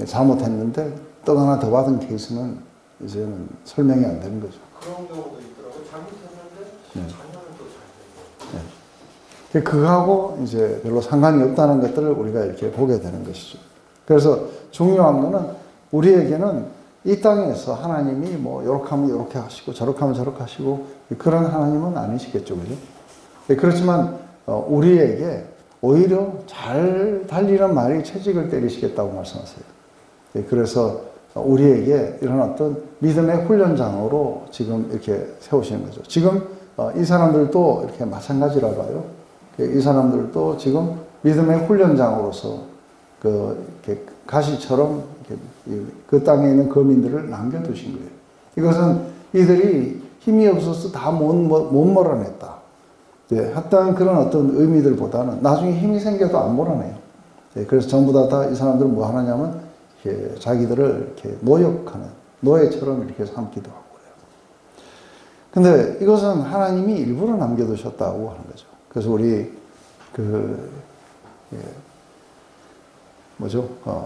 잘못했는데 떡 하나 더 받은 케이스는 이제는 설명이 안 되는 거죠. 그런 경우도 있더라고요. 잘못했는데 네. 자녀는 또 잘 되고. 그거하고 이제 별로 상관이 없다는 것들을 우리가 이렇게 보게 되는 것이죠. 그래서 중요한 거는 우리에게는 이 땅에서 하나님이 뭐 요렇게 하면 요렇게 하시고 저렇게 하면 저렇게 하시고 그런 하나님은 아니시겠죠. 그죠? 그렇지만 우리에게 오히려 잘 달리는 말이 채찍을 때리시겠다고 말씀하세요. 그래서 우리에게 이런 어떤 믿음의 훈련장으로 지금 이렇게 세우시는 거죠. 지금 이 사람들도 이렇게 마찬가지라 봐요. 이 사람들도 지금 믿음의 훈련장으로서 이렇게 가시처럼 이렇게 그 땅에 있는 거민들을 남겨두신 거예요. 이것은 이들이 힘이 없어서 다 못 몰아냈다. 했던 그런 어떤 의미들보다는 나중에 힘이 생겨도 안 몰아내요. 그래서 전부 다 이 사람들은 뭐 하느냐면 이렇게 자기들을 이렇게 모욕하는 노예처럼 이렇게 삼기도 하고 그래요. 근데 이것은 하나님이 일부러 남겨두셨다고 하는 거죠. 그래서 우리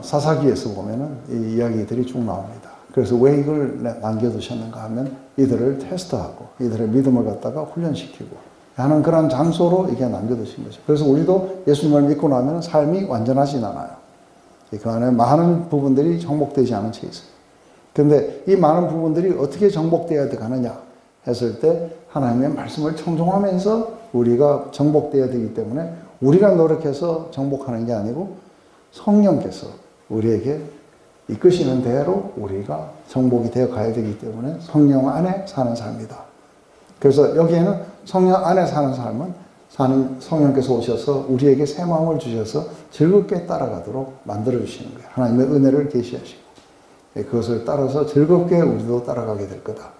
사사기에서 보면은 이 이야기들이 쭉 나옵니다. 그래서 왜 이걸 남겨두셨는가 하면 이들을 테스트하고 이들의 믿음을 갖다가 훈련시키고 하는 그런 장소로 이게 남겨두신 거죠. 그래서 우리도 예수님을 믿고 나면 삶이 완전하진 않아요. 그 안에 많은 부분들이 정복되지 않은 채 있어요. 그런데 이 많은 부분들이 어떻게 정복되어야 가느냐 했을 때 하나님의 말씀을 청종하면서 우리가 정복되어야 되기 때문에 우리가 노력해서 정복하는 게 아니고 성령께서 우리에게 이끄시는 대로 우리가 정복이 되어 가야 되기 때문에 성령 안에 사는 삶이다. 그래서 여기에는 성령 안에 사는 삶은 성령께서 오셔서 우리에게 새 마음을 주셔서 즐겁게 따라가도록 만들어 주시는 거예요. 하나님의 은혜를 계시하시고 그것을 따라서 즐겁게 우리도 따라가게 될 거다.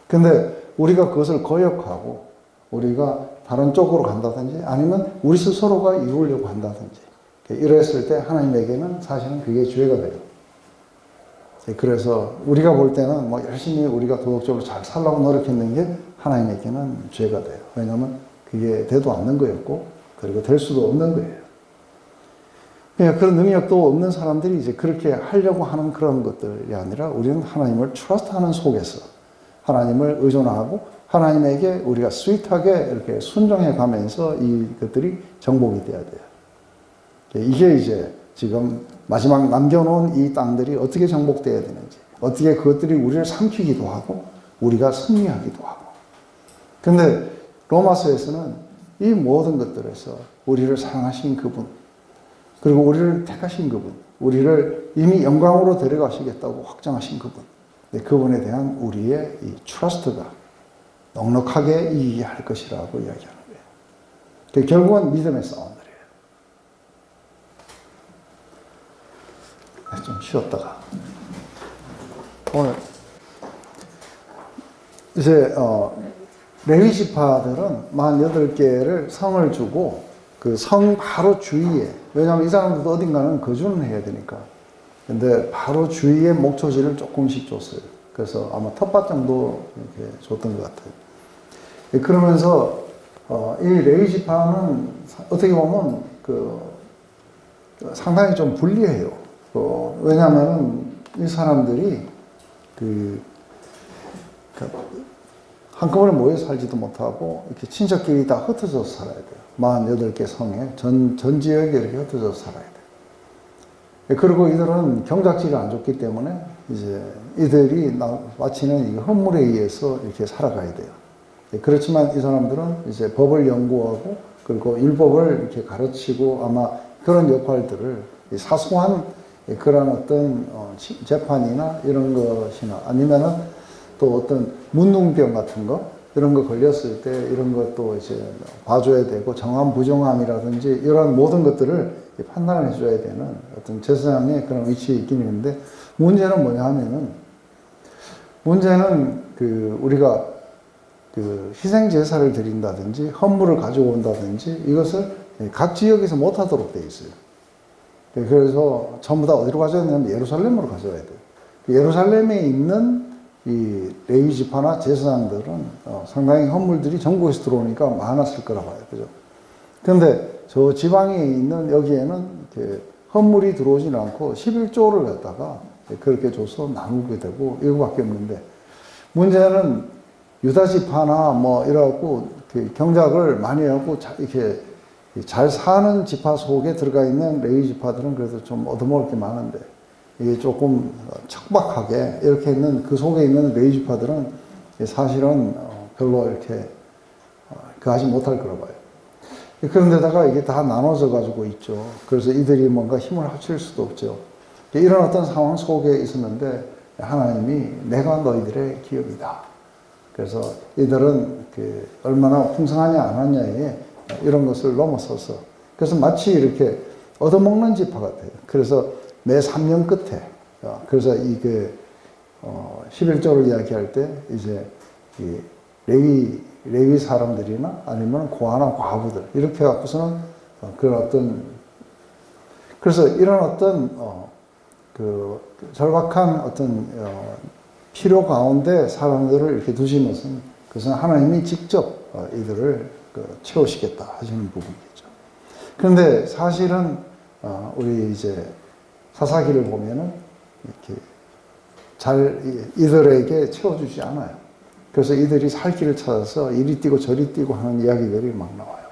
근데 우리가 그것을 거역하고 우리가 다른 쪽으로 간다든지 아니면 우리 스스로가 이루려고 한다든지 이랬을 때 하나님에게는 사실은 그게 죄가 돼요. 그래서 우리가 볼 때는 뭐 열심히 우리가 도덕적으로 잘 살려고 노력했는 게 하나님에게는 죄가 돼요. 왜냐하면 그게 되도 않는 거였고 그리고 될 수도 없는 거예요. 그러니까 그런 능력도 없는 사람들이 이제 그렇게 하려고 하는 그런 것들이 아니라 우리는 하나님을 트러스트하는 속에서 하나님을 의존하고 하나님에게 우리가 스윗하게 이렇게 순종해 가면서 이것들이 정복이 돼야 돼요. 이게 이제 지금 마지막 남겨놓은 이 땅들이 어떻게 정복돼야 되는지, 어떻게 그것들이 우리를 삼키기도 하고 우리가 승리하기도 하고. 근데 로마서에서는 이 모든 것들에서 우리를 사랑하신 그분, 그리고 우리를 택하신 그분, 우리를 이미 영광으로 데려가시겠다고 확정하신 그분, 그분에 대한 우리의 이 트러스트가 넉넉하게 이해할 것이라고 이야기하는 거예요. 결국은 믿음의 싸움들이에요. 좀 쉬었다가 오늘 이제 레위 지파들은 48개를 성을 주고 그 성 바로 주위에, 왜냐하면 이 사람들도 어딘가는 거주는 해야 되니까. 근데 바로 주위에 목초지를 조금씩 줬어요. 그래서 아마 텃밭 정도 이렇게 줬던 것 같아요. 그러면서 이 레위 지파는 어떻게 보면 상당히 좀 불리해요. 왜냐하면 이 사람들이 한꺼번에 모여 살지도 못하고 이렇게 친척끼리 다 흩어져서 살아야 돼요. 48개 성에 전 지역에 이렇게 흩어져서 살아야 돼요. 그리고 이들은 경작지가 안 좋기 때문에 이제 이들이 바치는 이 헌물에 의해서 이렇게 살아가야 돼요. 그렇지만 이 사람들은 이제 법을 연구하고 그리고 율법을 이렇게 가르치고 아마 그런 역할들을 사소한 그런 어떤 재판이나 이런 것이나 아니면은 또 어떤 문둥병 같은 거, 이런 거 걸렸을 때 이런 것도 이제 봐줘야 되고, 정암, 부정암이라든지 이런 모든 것들을 판단을 해줘야 되는 어떤 제사장의 그런 위치에 있긴 있는데, 문제는 뭐냐 하면은, 문제는 우리가 희생 제사를 드린다든지 헌물을 가져온다든지 이것을 각 지역에서 못하도록 되어 있어요. 그래서 전부 다 어디로 가져야 되냐면 예루살렘으로 가져와야 돼요. 예루살렘에 있는 이 레위 지파나 제사장들은 상당히 헌물들이 전국에서 들어오니까 많았을 거라 봐요. 그죠? 근데 저 지방에 있는 여기에는 헌물이 들어오지는 않고 11조를 갖다가 그렇게 줘서 나누게 되고 이거밖에 없는데, 문제는 유다 지파나 뭐 이래갖고 경작을 많이 하고 이렇게 잘 사는 지파 속에 들어가 있는 레위 지파들은 그래도 좀 얻어먹을 게 많은데, 이게 조금 척박하게 이렇게 있는 그 속에 있는 레위 지파들은 사실은 별로 이렇게 그하지 못할 거라 봐요. 그런데다가 이게 다 나눠져 가지고 있죠. 그래서 이들이 뭔가 힘을 합칠 수도 없죠. 이런 어떤 상황 속에 있었는데 하나님이 내가 너희들의 기업이다. 그래서 이들은 얼마나 풍성하냐 안 하냐에 이런 것을 넘어서서, 그래서 마치 이렇게 얻어먹는 지파 같아요. 그래서 매 3년 끝에, 그래서 11조를 이야기할 때 이제 이 레위 사람들이나 아니면 고아나 과부들 이렇게 갖고서는 그런 어떤, 그래서 이런 어떤 절박한 어떤 필요 가운데 사람들을 이렇게 두신 것은, 그것은 하나님이 직접 이들을 채우시겠다 하시는 부분이죠. 그런데 사실은 우리 이제 사사기를 보면은 이렇게 이들에게 채워주지 않아요. 그래서 이들이 살 길을 찾아서 이리 뛰고 저리 뛰고 하는 이야기들이 막 나와요.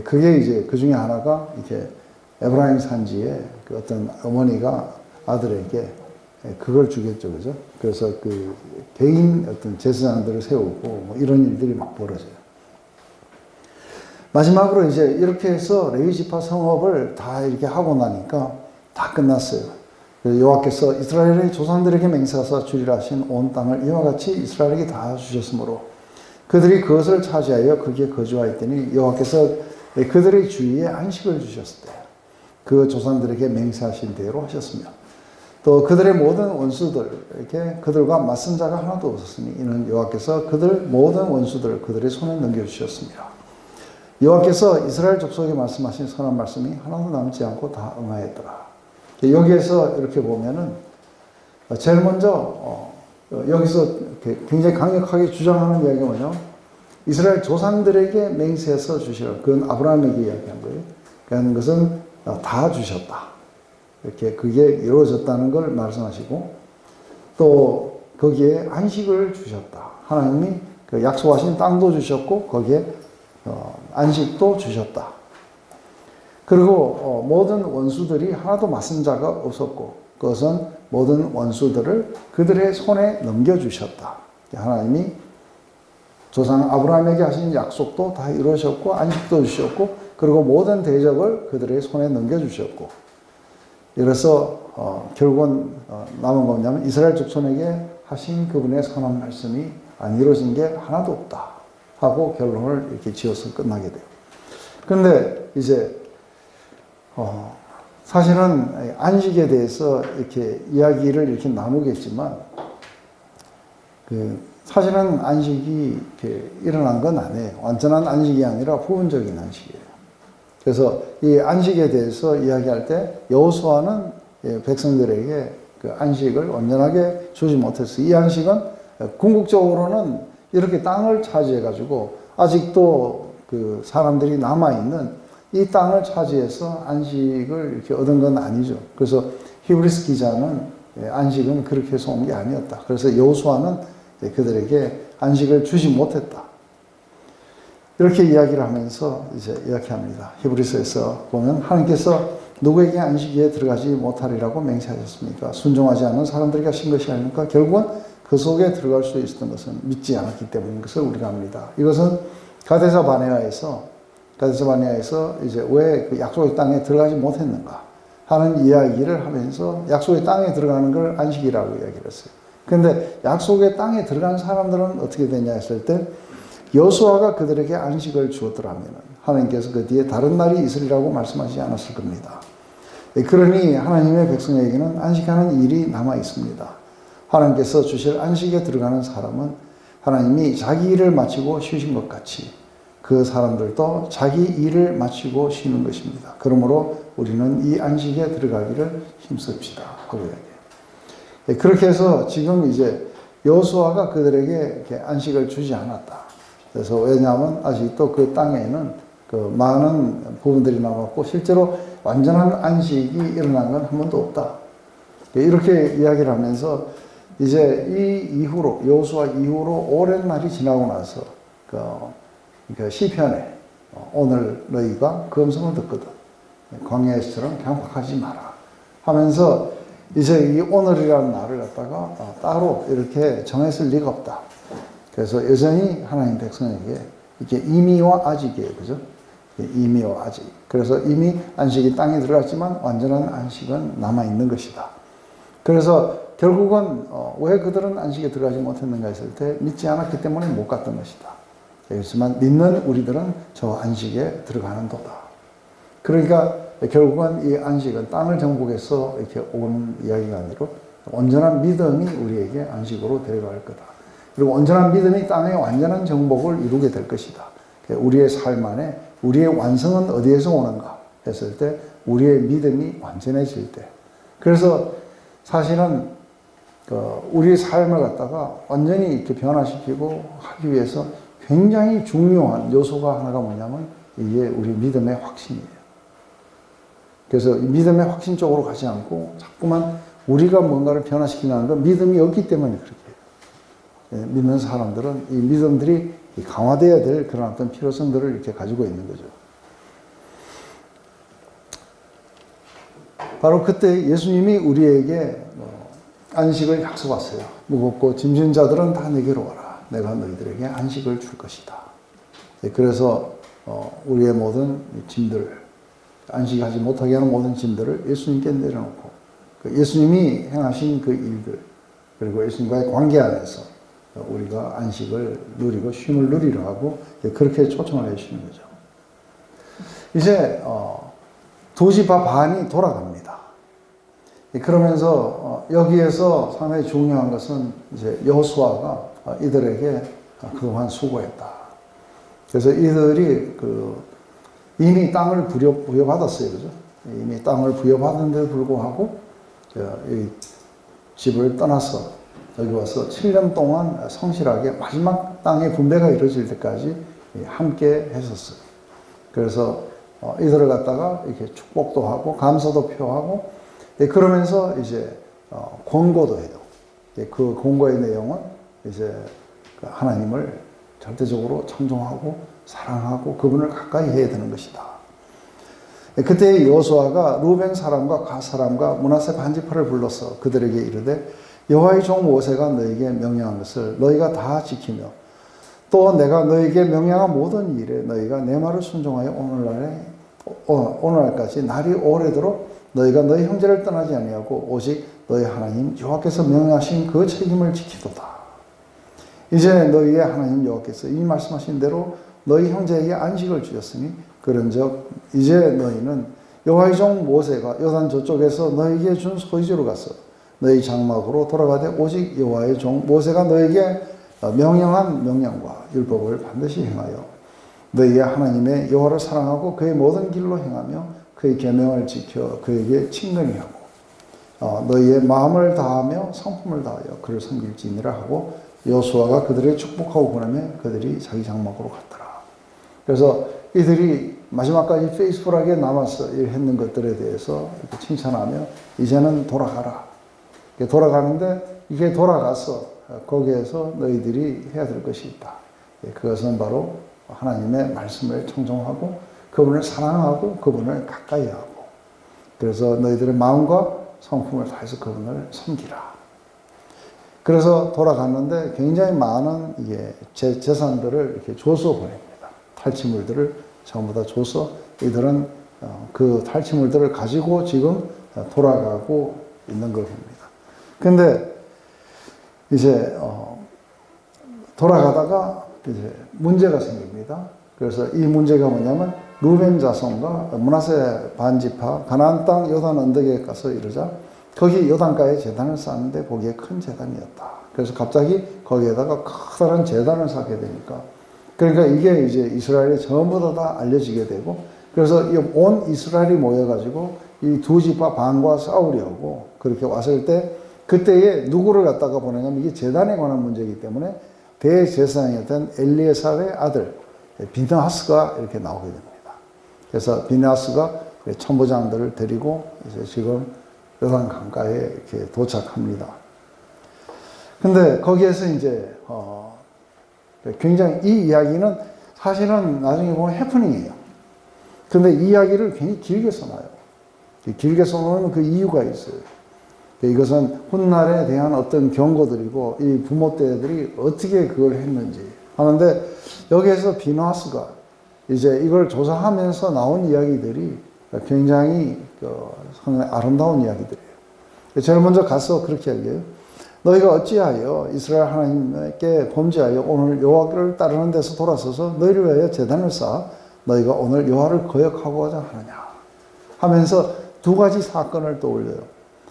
그게 이제 그 중에 하나가 이렇게 에브라임 산지에 어떤 어머니가 아들에게 그걸 주겠죠, 그죠? 그래서 개인 어떤 제사장들을 세우고 뭐 이런 일들이 막 벌어져요. 마지막으로 이제 이렇게 해서 레위 지파 성업을 다 이렇게 하고 나니까 다 끝났어요. 여호와께서 이스라엘의 조상들에게 맹세하사 주리라 하신 온 땅을 이와 같이 이스라엘에게 다 주셨으므로 그들이 그것을 차지하여 거기에 거주하였더니 여호와께서 그들의 주위에 안식을 주셨을 때 그 조상들에게 맹세하신 대로 하셨으며, 또 그들의 모든 원수들에게 그들과 맞선 자가 하나도 없었으니 이는 여호와께서 그들 모든 원수들을 그들의 손에 넘겨주셨습니다. 여호와께서 이스라엘 족속에 말씀하신 선한 말씀이 하나도 남지 않고 다 응하였더라. 여기에서 이렇게 보면은 제일 먼저 여기서 굉장히 강력하게 주장하는 이야기가 뭐냐면 이스라엘 조상들에게 맹세해서 주시라. 그건 아브라함에게 이야기한 거예요. 그런 것은 다 주셨다. 이렇게 그게 이루어졌다는 걸 말씀하시고, 또 거기에 안식을 주셨다. 하나님이 약속하신 땅도 주셨고 거기에 안식도 주셨다. 그리고 모든 원수들이 하나도 맞선 자가 없었고 그것은 모든 원수들을 그들의 손에 넘겨주셨다. 이하나님이 조상 아브라함에게 하신 약속도 다 이루셨고 안식도 주셨고 그리고 모든 대적을 그들의 손에 넘겨주셨고, 이래서 결국은 남은 건 뭐냐면 이스라엘 족속에게 하신 그분의 선한 말씀이 안 이루어진 게 하나도 없다 하고 결론을 이렇게 지어서 끝나게 돼요. 그런데 이제 사실은 안식에 대해서 이렇게 이야기를 이렇게 나누겠지만 사실은 안식이 이렇게 일어난 건 아니에요. 완전한 안식이 아니라 부분적인 안식이에요. 그래서 이 안식에 대해서 이야기할 때 여호수아는 백성들에게 그 안식을 온전하게 주지 못했어요. 이 안식은 궁극적으로는 이렇게 땅을 차지해 가지고 아직도 그 사람들이 남아있는 이 땅을 차지해서 안식을 이렇게 얻은 건 아니죠. 그래서 히브리스 기자는 안식은 그렇게 해서 온 게 아니었다. 그래서 여호수아는 그들에게 안식을 주지 못했다. 이렇게 이야기를 하면서 이제 이야기합니다. 히브리서에서 보면 하나님께서 누구에게 안식에 들어가지 못하리라고 맹세하셨습니까? 순종하지 않은 사람들에게 하신 것이 아닙니까? 결국은 그 속에 들어갈 수 있었던 것은 믿지 않았기 때문인 것을 우리가 압니다. 이것은 가데사 바네아에서 이제 왜 그 약속의 땅에 들어가지 못했는가 하는 이야기를 하면서 약속의 땅에 들어가는 걸 안식이라고 이야기를 했어요. 근데 약속의 땅에 들어간 사람들은 어떻게 되냐 했을 때 여호수아가 그들에게 안식을 주었더라면 하나님께서 그 뒤에 다른 날이 있으리라고 말씀하지 않았을 겁니다. 그러니 하나님의 백성에게는 안식하는 일이 남아 있습니다. 하나님께서 주실 안식에 들어가는 사람은 하나님이 자기 일을 마치고 쉬신 것 같이 그 사람들도 자기 일을 마치고 쉬는 것입니다. 그러므로 우리는 이 안식에 들어가기를 힘씁시다 하고 이야기해요. 그렇게 해서 지금 이제 여호수아가 그들에게 이렇게 안식을 주지 않았다. 그래서 왜냐하면 아직도 그 땅에는 그 많은 부분들이 남았고 실제로 완전한 안식이 일어난 건 한 번도 없다. 이렇게 이야기를 하면서 이제 이 이후로 여호수아 이후로 오랜 날이 지나고 나서 그 시편에 오늘 너희가 그 음성을 듣거든 광야에서처럼 강팍하지 마라 하면서 이제 이 오늘이라는 날을 갖다가 따로 이렇게 정했을 리가 없다. 그래서 여전히 하나님 백성에게 이게 임의와 아직이에요. 그죠? 임의와 아직. 그래서 이미 안식이 땅에 들어갔지만 완전한 안식은 남아있는 것이다. 그래서 결국은 왜 그들은 안식에 들어가지 못했는가 했을 때 믿지 않았기 때문에 못 갔던 것이다. 그렇지만 믿는 우리들은 저 안식에 들어가는 도다. 그러니까 결국은 이 안식은 땅을 정복해서 이렇게 오는 이야기가 아니라 온전한 믿음이 우리에게 안식으로 데려갈 거다. 그리고 온전한 믿음이 땅의 완전한 정복을 이루게 될 것이다. 우리의 삶 안에 우리의 완성은 어디에서 오는가 했을 때 우리의 믿음이 완전해질 때. 그래서 사실은 우리의 삶을 갖다가 완전히 이렇게 변화시키고 하기 위해서 굉장히 중요한 요소가 하나가 뭐냐면 이게 우리 믿음의 확신이에요. 그래서 이 믿음의 확신 쪽으로 가지 않고 자꾸만 우리가 뭔가를 변화시키려는 건 믿음이 없기 때문에 그렇게 해요. 믿는 사람들은 이 믿음들이 강화되어야 될 그런 어떤 필요성들을 이렇게 가지고 있는 거죠. 바로 그때 예수님이 우리에게 안식을 약속하세요. 무겁고 짐진 자들은 다 내게로 와라. 내가 너희들에게 안식을 줄 것이다. 그래서 우리의 모든 짐들, 안식하지 못하게 하는 모든 짐들을 예수님께 내려놓고 예수님이 행하신 그 일들 그리고 예수님과의 관계 안에서 우리가 안식을 누리고 쉼을 누리려 하고 그렇게 초청을 해주시는 거죠. 이제 2시 반이 돌아갑니다. 그러면서 여기에서 상당히 중요한 것은 이제 여호수아가 이들에게 그동안 수고했다. 그래서 이들이 이미 땅을 부여받았어요. 그죠? 이미 땅을 부여받은 데 불구하고 이 집을 떠나서 여기 와서 7년 동안 성실하게 마지막 땅의 분배가 이루어질 때까지 함께 했었어요. 그래서 이들을 갖다가 이렇게 축복도 하고 감사도 표하고 그러면서 이제 권고도 해요. 그 권고의 내용은 이제 하나님을 절대적으로 찬송하고 사랑하고 그분을 가까이 해야 되는 것이다. 그때 여호수아가 루벤 사람과 갓 사람과 므낫세 반지파를 불러서 그들에게 이르되 여호와의 종 모세가 너에게 명령한 것을 너희가 다 지키며 또 내가 너에게 명령한 모든 일에 너희가 내 말을 순종하여 오늘날까지 날이 오래도록 너희가 너희 형제를 떠나지 아니하고 오직 너희 하나님 여호와께서 명령하신 그 책임을 지키도다. 이제 너희의 하나님 여호와께서 이미 말씀하신 대로 너희 형제에게 안식을 주셨으니 그런즉 이제 너희는 여호와의 종 모세가 요단 저쪽에서 너희에게 준 소유지로 가서 너희 장막으로 돌아가되 오직 여호와의 종 모세가 너희에게 명령한 명령과 율법을 반드시 행하여 너희의 하나님의 여호와를 사랑하고 그의 모든 길로 행하며 그의 계명을 지켜 그에게 친근히 하고 너희의 마음을 다하며 성품을 다하여 그를 섬길지니라 하고 여호수아가 그들을 축복하고 보내며 그들이 자기 장막으로 갔더라. 그래서 이들이 마지막까지 페이스풀하게 남아서 했는 것들에 대해서 이렇게 칭찬하며 이제는 돌아가라. 돌아가는데 이게 돌아가서 거기에서 너희들이 해야 될 것이 있다. 그것은 바로 하나님의 말씀을 청종하고 그분을 사랑하고 그분을 가까이 하고 그래서 너희들의 마음과 성품을 다해서 그분을 섬기라. 그래서 돌아갔는데 굉장히 많은 재산들을 이렇게 줘서 보냅니다. 탈취물들을 전부 다 줘서 이들은 그 탈취물들을 가지고 지금 돌아가고 있는 걸 봅니다. 근데 이제 돌아가다가 이제 문제가 생깁니다. 그래서 이 문제가 뭐냐면 루벤 자손과 므낫세 반지파 가나안 땅 요단 언덕에 가서 이르자 거기 요단가에 제단을 쌓는데 거기에 큰 제단이었다. 그래서 갑자기 거기에다가 커다란 제단을 쌓게 되니까 그러니까 이게 이제 이스라엘에 전부 다 알려지게 되고 그래서 온 이스라엘이 모여가지고 이 두 지파 반과 싸우려고 그렇게 왔을 때 그때에 누구를 갖다가 보내냐면 이게 제단에 관한 문제이기 때문에 대제사장이었던 엘리에살의 아들 비느하스가 이렇게 나오게 됩니다. 그래서 비느하스가 천부장들을 데리고 이제 지금 요단 강가에 이렇게 도착합니다. 근데 거기에서 이제 굉장히 이 이야기는 사실은 나중에 보면 해프닝이에요. 근데 이 이야기를 굉장히 길게 써놔요. 길게 써놓으면 그 이유가 있어요. 이것은 훗날에 대한 어떤 경고들이고 이 부모 때들이 어떻게 그걸 했는지 하는데 여기에서 비느하스가 이제 이걸 조사하면서 나온 이야기들이 굉장히 상당히 아름다운 이야기들이에요. 제일 먼저 가서 그렇게 얘기해요. 너희가 어찌하여 이스라엘 하나님께 범죄하여 오늘 여호와를 따르는 데서 돌아서서 너희를 위하여 제단을 쌓아 너희가 오늘 여호와를 거역하고자 하느냐 하면서 두 가지 사건을 떠올려요.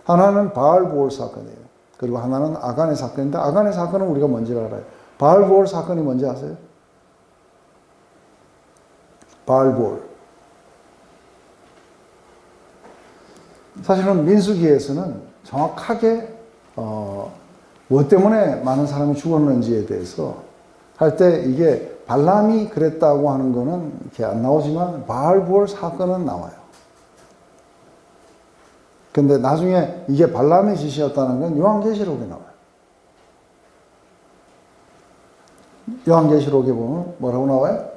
하나는 바알보올 사건이에요. 그리고 하나는 아간의 사건인데 아간의 사건은 우리가 뭔지 알아요. 바알보올 사건이 뭔지 아세요? 바알보올. 사실은 민수기에서는 정확하게 뭐 때문에 많은 사람이 죽었는지에 대해서 할 때 이게 발람이 그랬다고 하는 거는 이렇게 안 나오지만 바알보올 사건은 나와요. 근데 나중에 이게 발람의 짓이었다는 건 요한계시록에 나와요. 요한계시록에 보면 뭐라고 나와요?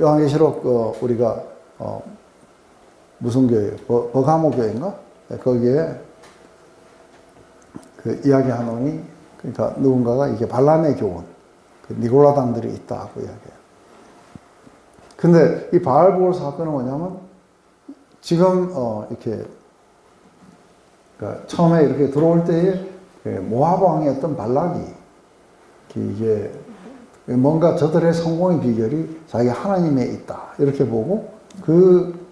요한계시록 우리가 무슨 교회예요? 버가모 교회인가? 거기에 그 이야기하노니 그러니까 누군가가 이게 발람의 교원 그 니골라당들이 있다고 이야기해요. 근데 이 바알보올 사건은 뭐냐면 지금 이렇게 그러니까 처음에 이렇게 들어올 때에 모압 왕이었던 발락이 이게 뭔가 저들의 성공의 비결이 자기 하나님에 있다 이렇게 보고 그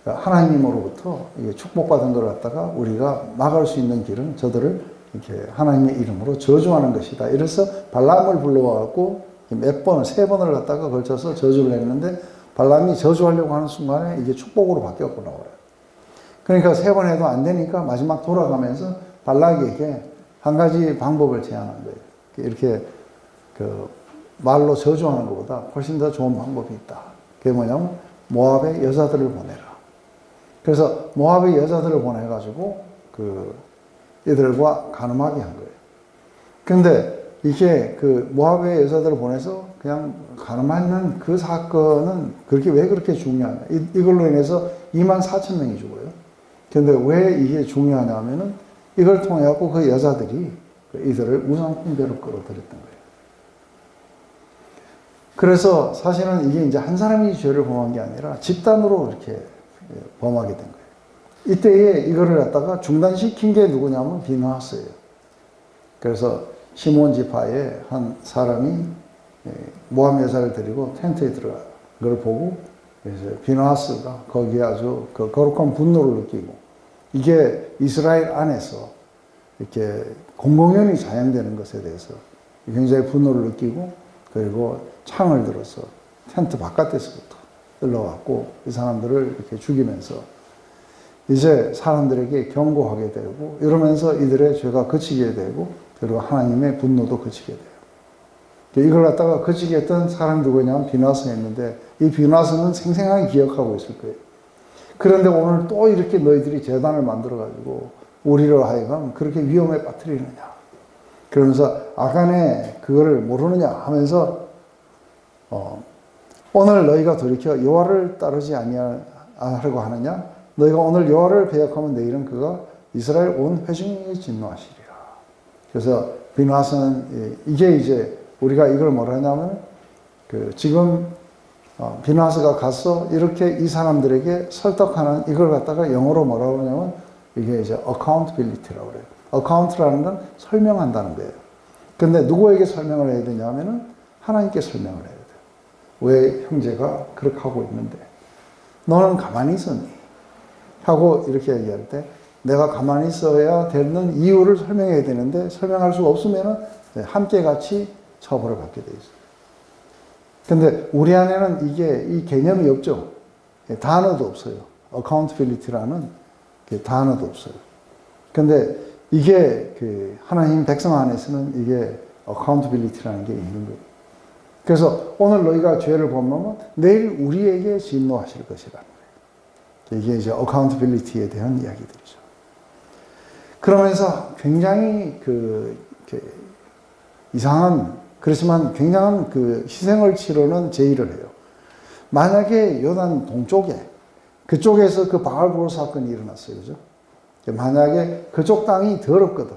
하나님으로부터 축복받은 걸 갖다가 우리가 나갈 수 있는 길은 저들을 이렇게 하나님의 이름으로 저주하는 것이다. 이래서 발람을 불러와갖고 몇 번을, 3번을 갖다가 걸쳐서 저주를 했는데 발람이 저주하려고 하는 순간에 이게 축복으로 바뀌었구나 그래요. 그러니까 3번 해도 안 되니까 마지막 돌아가면서 발락에게 한 가지 방법을 제안한 거예요. 이렇게 그 말로 저주하는 것보다 훨씬 더 좋은 방법이 있다. 그게 뭐냐면 모압의 여자들을 보내라. 그래서 모압의 여자들을 보내가지고 이들과 간음하게 한 거예요. 근데 이게 그 모압의 여자들을 보내서 그냥 간음하는 그 사건은 왜 그렇게 중요하냐. 이걸로 인해서 24,000명이 죽어요. 근데 왜 이게 중요하냐 하면은 이걸 통해 갖고 그 여자들이 이들을 우상숭배로 끌어들였던 거예요. 그래서 사실은 이게 이제 한 사람이 죄를 범한 게 아니라 집단으로 이렇게 범하게 된 거예요. 이때에 이거를 갖다가 중단시킨 게 누구냐면 비느하스예요. 그래서 시몬 지파의 한 사람이 모압 여자를 데리고 텐트에 들어가요. 그걸 보고 이제 비느하스가 거기에 아주 그 거룩한 분노를 느끼고 이게 이스라엘 안에서 이렇게 공공연히 자행되는 것에 대해서 굉장히 분노를 느끼고 그리고 창을 들어서 텐트 바깥에서부터 흘러왔고 이 사람들을 이렇게 죽이면서 이제 사람들에게 경고하게 되고 이러면서 이들의 죄가 그치게 되고 그리고 하나님의 분노도 그치게 돼요. 이걸 갖다가 그치게 했던 사람이 누구냐면 비느하스였는데 이 비느하스는 생생하게 기억하고 있을 거예요. 그런데 오늘 또 이렇게 너희들이 제단을 만들어가지고 우리를 하여금 그렇게 위험에 빠뜨리느냐. 그러면서 아간의 그거를 모르느냐 하면서 오늘 너희가 돌이켜 여호와를 따르지 아니하려고 하느냐? 너희가 오늘 여호와를 배역하면 내일은 그가 이스라엘 온 회중에게 진노하시리라. 그래서 비느하스는 이게 이제 우리가 이걸 뭐라 하냐면 지금 비느하스가 가서 이렇게 이 사람들에게 설득하는 이걸 갖다가 영어로 뭐라고 하냐면 이게 이제 accountability라고 그래요. account라는 건 설명한다는 거예요. 근데 누구에게 설명을 해야 되냐면은 하나님께 설명을 해야 돼요. 왜 형제가 그렇게 하고 있는데 너는 가만히 있었니? 하고 이렇게 얘기할 때 내가 가만히 있어야 되는 이유를 설명해야 되는데 설명할 수가 없으면은 함께 같이 처벌을 받게 돼 있어요. 근데 우리 안에는 이 개념이 없죠. 단어도 없어요. accountability라는 단어도 없어요. 근데 이게 하나님 백성 안에서는 이게 accountability라는 게 있는 거예요. 그래서 오늘 너희가 죄를 범하면 내일 우리에게 진노하실 것이라는 거예요. 이게 이제 accountability에 대한 이야기들이죠. 그러면서 굉장히 이상한, 그렇지만 굉장한 희생을 치르는 제의를 해요. 만약에 요단 동쪽에, 그쪽에서 바알볼 사건이 일어났어요. 그죠? 만약에 그쪽 땅이 더럽거든.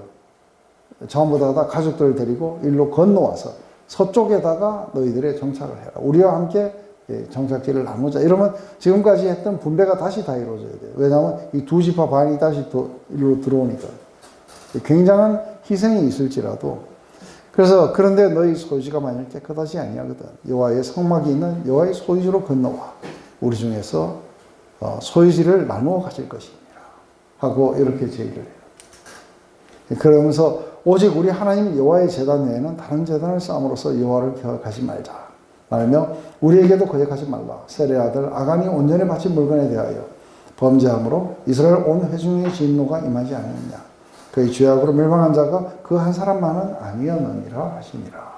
전부 다 가족들을 데리고 일로 건너와서 서쪽에다가 너희들의 정착을 해라. 우리와 함께 정착지를 나누자. 이러면 지금까지 했던 분배가 다시 다 이루어져야 돼요. 왜냐하면 이 두 지파 반이 다시 일로 들어오니까. 굉장한 희생이 있을지라도. 그래서 그런데 너희 소유지가 만일 깨끗하지 아니하거든. 여호와의 성막이 있는 여호와의 소유지로 건너와. 우리 중에서 소유지를 나누어 가질 것이니라. 하고 이렇게 제의를 해요. 그러면서 오직 우리 하나님 여호와의 제단 외에는 다른 제단을 쌓음으로써 여호와를 기억하지 말자. 말하며 우리에게도 거역하지 말라. 셀의 아들 아간이 온전히 바친 물건에 대하여 범죄함으로 이스라엘 온 회중의 진노가 임하지 않느냐. 그의 죄악으로 멸망한 자가 그 한 사람만은 아니었느니라 하시니라.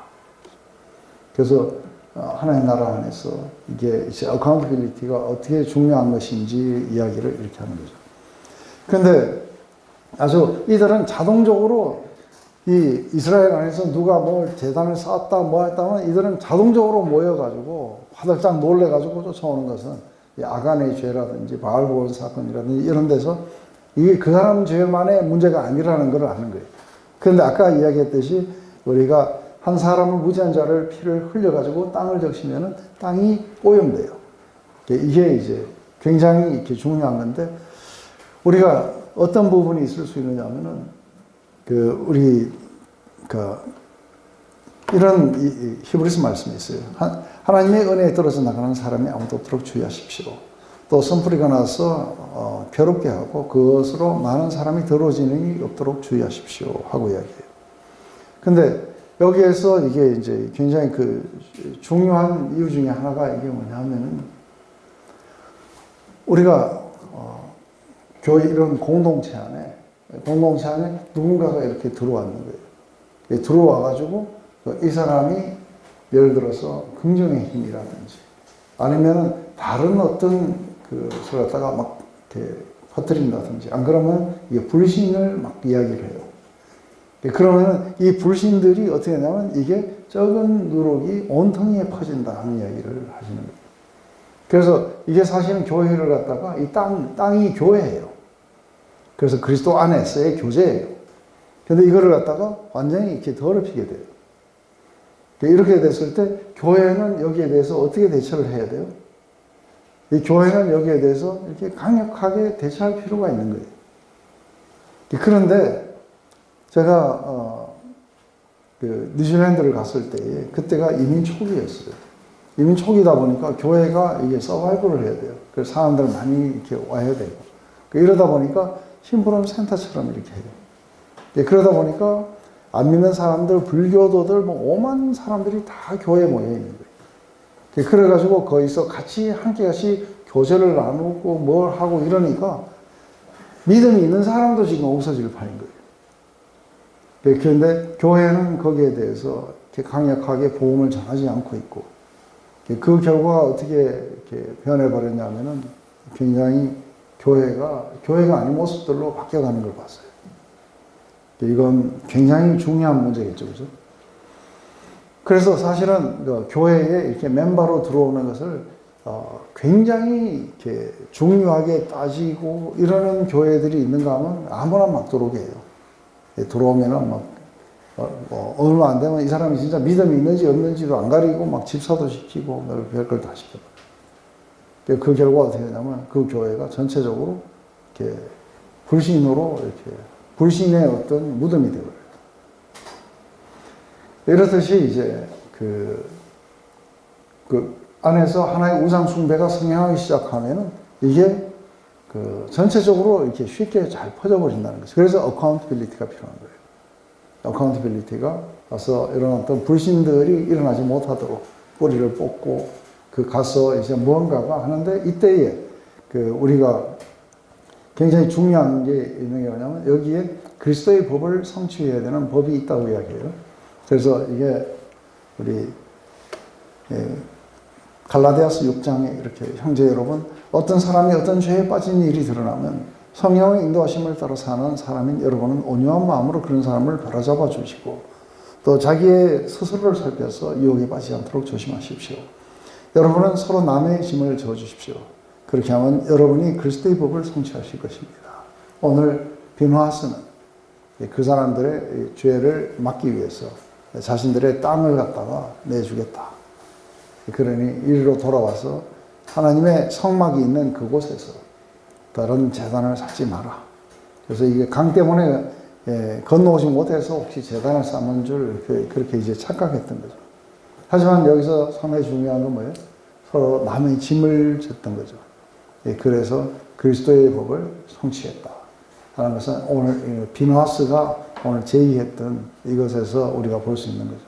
그래서 하나님 나라 안에서 이게 이제 accountability가 어떻게 중요한 것인지 이야기를 이렇게 하는 거죠. 근데 아주 이들은 자동적으로 이 이스라엘 안에서 누가 뭘 재단을 쌓았다 뭐 했다면 이들은 자동적으로 모여가지고 화들짝 놀래가지고 쫓아오는 것은 이 아간의 죄라든지 바알볼 사건이라든지 이런 데서 이게 그 사람 죄만의 문제가 아니라는 걸 아는 거예요. 그런데 아까 이야기했듯이 우리가 한 사람을 무지한 자를 피를 흘려가지고 땅을 적시면은 땅이 오염돼요. 이게 이제 굉장히 이렇게 중요한 건데 우리가 어떤 부분이 있을 수 있느냐면은 이런 히브리서 말씀이 있어요. 하나님의 은혜에 떨어져 나가는 사람이 아무도 없도록 주의하십시오. 또 선풀이가 나서 괴롭게 하고 그것으로 많은 사람이 더러워지는 일이 없도록 주의하십시오 하고 이야기해요. 근데 여기에서 이게 이제 굉장히 중요한 이유 중에 하나가 이게 뭐냐면은 우리가 교회 이런 공동체 안에 누군가가 이렇게 들어왔는 거예요. 들어와가지고 이 사람이 예를 들어서 긍정의 힘이라든지 아니면은 다른 어떤 것을 갖다가 막 이렇게 퍼뜨린다든지 안 그러면 이게 불신을 막 이야기를 해요. 그러면 이 불신들이 어떻게 하냐면 이게 적은 누룩이 온통에 퍼진다 하는 이야기를 하시는 거예요. 그래서 이게 사실은 교회를 갖다가 이 땅이 교회예요. 그래서 그리스도 안에서의 교제예요. 근데 이거를 갖다가 완전히 이렇게 더럽히게 돼요. 이렇게 됐을 때 교회는 여기에 대해서 어떻게 대처를 해야 돼요? 이 교회는 여기에 대해서 이렇게 강력하게 대처할 필요가 있는 거예요. 그런데 제가 뉴질랜드를 갔을 때 그때가 이민 초기였어요. 이민 초기다 보니까 교회가 이게 서바이벌을 해야 돼요. 그래서 사람들 많이 이렇게 와야 되고 이러다 보니까 심부름 센터처럼 이렇게 해요. 그러다 보니까 안 믿는 사람들, 불교도들, 오만 사람들이 다 교회에 모여 있는 거예요. 그래가지고 거기서 함께 교제를 나누고 뭘 하고 이러니까 믿음이 있는 사람도 지금 없어질 판인 거예요. 그런데 교회는 거기에 대해서 이렇게 강력하게 복음을 전하지 않고 있고 그 결과가 어떻게 이렇게 변해버렸냐면은 굉장히 교회가 아닌 모습들로 바뀌어가는 걸 봤어요. 이건 굉장히 중요한 문제겠죠, 그죠? 그래서 사실은 교회에 이렇게 멤버로 들어오는 것을 굉장히 이렇게 중요하게 따지고 이러는 교회들이 있는가 하면 아무나 막 들어오게 해요. 들어오면은 얼마 안 되면 이 사람이 진짜 믿음이 있는지 없는지도 안 가리고 막 집사도 시키고 별걸 다 시켜요. 그 결과가 어떻게 되냐면 그 교회가 전체적으로 이렇게 불신의 어떤 무덤이 되어요. 이렇듯이 이제 그 안에서 하나의 우상 숭배가 성행하기 시작하면은 이게 그 전체적으로 이렇게 쉽게 잘 퍼져버린다는 거죠. 그래서 어카운트빌리티가 필요한 거예요. 어카운트빌리티가 와서 이런 어떤 불신들이 일어나지 못하도록 뿌리를 뽑고 그 가서 이제 무언가가 하는데 이때에 그 우리가 굉장히 중요한 게 있는 게 뭐냐면 여기에 그리스도의 법을 성취해야 되는 법이 있다고 이야기해요. 그래서 이게 우리 갈라디아서 6장에 이렇게 형제 여러분 어떤 사람이 어떤 죄에 빠진 일이 드러나면 성령의 인도하심을 따라 사는 사람인 여러분은 온유한 마음으로 그런 사람을 바로잡아 주시고 또 자기의 스스로를 살펴서 유혹에 빠지지 않도록 조심하십시오. 여러분은 서로 남의 짐을 져주십시오. 그렇게 하면 여러분이 그리스도의 법을 성취하실 것입니다. 오늘 비누하스는 그 사람들의 죄를 막기 위해서 자신들의 땅을 갖다가 내주겠다. 그러니 이리로 돌아와서 하나님의 성막이 있는 그곳에서 다른 제단을 쌓지 마라. 그래서 이게 강 때문에 건너오지 못해서 혹시 제단을 쌓는 줄 그렇게 이제 착각했던 거죠. 하지만 여기서 상당히 중요한 건 뭐예요? 서로 남의 짐을 졌던 거죠. 그래서 그리스도의 법을 성취했다 하는 것은 오늘 비누하스가 오늘 제의했던 이것에서 우리가 볼 수 있는 거죠.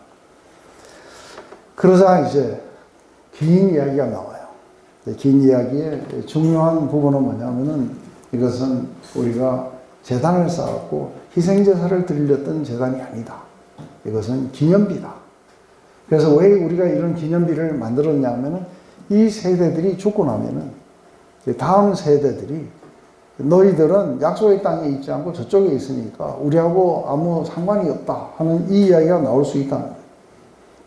그러자 이제 긴 이야기가 나와요. 긴 이야기의 중요한 부분은 뭐냐면은 이것은 우리가 제단을 쌓았고 희생제사를 드렸던 제단이 아니다. 이것은 기념비다. 그래서 왜 우리가 이런 기념비를 만들었냐면은 이 세대들이 죽고 나면은 다음 세대들이 너희들은 약속의 땅에 있지 않고 저쪽에 있으니까 우리하고 아무 상관이 없다 하는 이 이야기가 나올 수 있다는 거예요.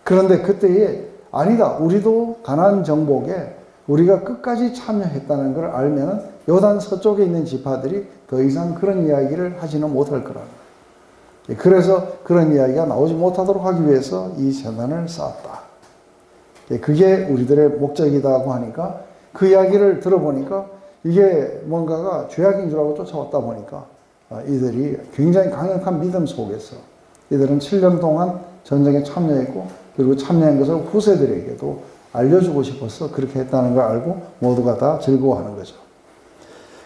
그런데 그때에 아니다. 우리도 가나안 정복에 우리가 끝까지 참여했다는 걸 알면은 요단 서쪽에 있는 지파들이 더 이상 그런 이야기를 하지는 못할 거라는 거예요. 그래서 그런 이야기가 나오지 못하도록 하기 위해서 이 제단을 쌓았다. 그게 우리들의 목적이라고 하니까 그 이야기를 들어보니까 이게 뭔가가 죄악인 줄 알고 쫓아왔다 보니까 이들이 굉장히 강력한 믿음 속에서 이들은 7년 동안 전쟁에 참여했고 그리고 참여한 것을 후세들에게도 알려주고 싶어서 그렇게 했다는 걸 알고 모두가 다 즐거워하는 거죠.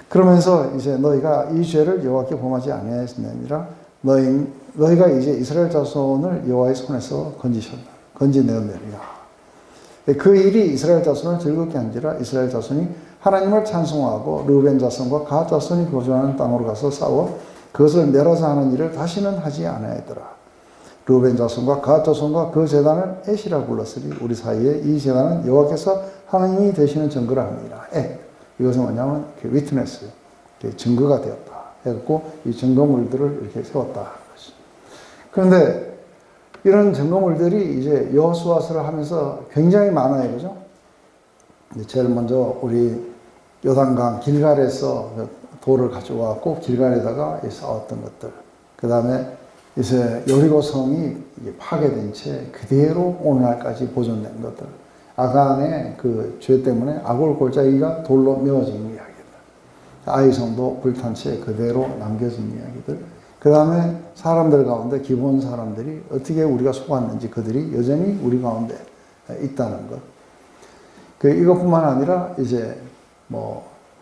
그러면서 이제 너희가 이 죄를 여호와께 범하지 아니하였느니라 너희가 이제 이스라엘 자손을 여호와의 손에서 건지내었느니라. 그 일이 이스라엘 자손을 즐겁게 한지라 이스라엘 자손이 하나님을 찬송하고 르우벤 자손과 갓 자손이 거주하는 땅으로 가서 싸워 그것을 멸하자 하는 일을 다시는 하지 않아야더라. 르우벤 자손과 갓 자손과 그 제단을 에시라 불렀으니 우리 사이에 이 제단은 여호와께서 하나님이 되시는 증거라 합니다. 이것은 뭐냐면 위트네스, 증거가 되었다. 해갖고 이 증거물들을 이렇게 세웠다 하는 것이. 그런데 이런 증거물들이 이제 여호수아서를 하면서 굉장히 많아요, 그죠? 제일 먼저 우리 요단강 길갈에서 돌을 가져와갖고 길갈에다가 쌓았던 것들. 그 다음에 이제 여리고성이 파괴된 채 그대로 오늘날까지 보존된 것들. 아간의 그 죄 때문에 아골 골짜기가 돌로 메워진 이야기들. 아이성도 불탄 채 그대로 남겨진 이야기들. 그 다음에 사람들 가운데 기본 사람들이 어떻게 우리가 속았는지 그들이 여전히 우리 가운데 있다는 것. 이것뿐만 아니라 이제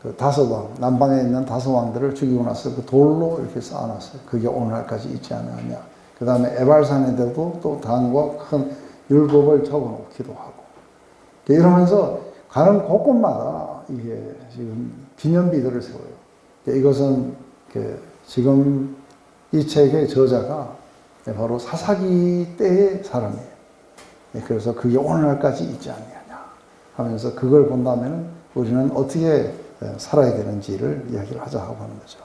그 다섯 왕, 남방에 있는 다섯 왕들을 죽이고 나서 그 돌로 이렇게 쌓아놨어요. 그게 오늘날까지 있지 않느냐. 그 다음에 에발산에도 또 단과 큰 율법을 적어 놓기도 하고. 이러면서 가는 곳곳마다 이게 지금 기념비들을 세워요. 이것은 지금 이 책의 저자가 바로 사사기 때의 사람이에요. 그래서 그게 오늘날까지 있지 않느냐 하면서 그걸 본다면 우리는 어떻게 살아야 되는지를 이야기를 하자 하고 하는 거죠.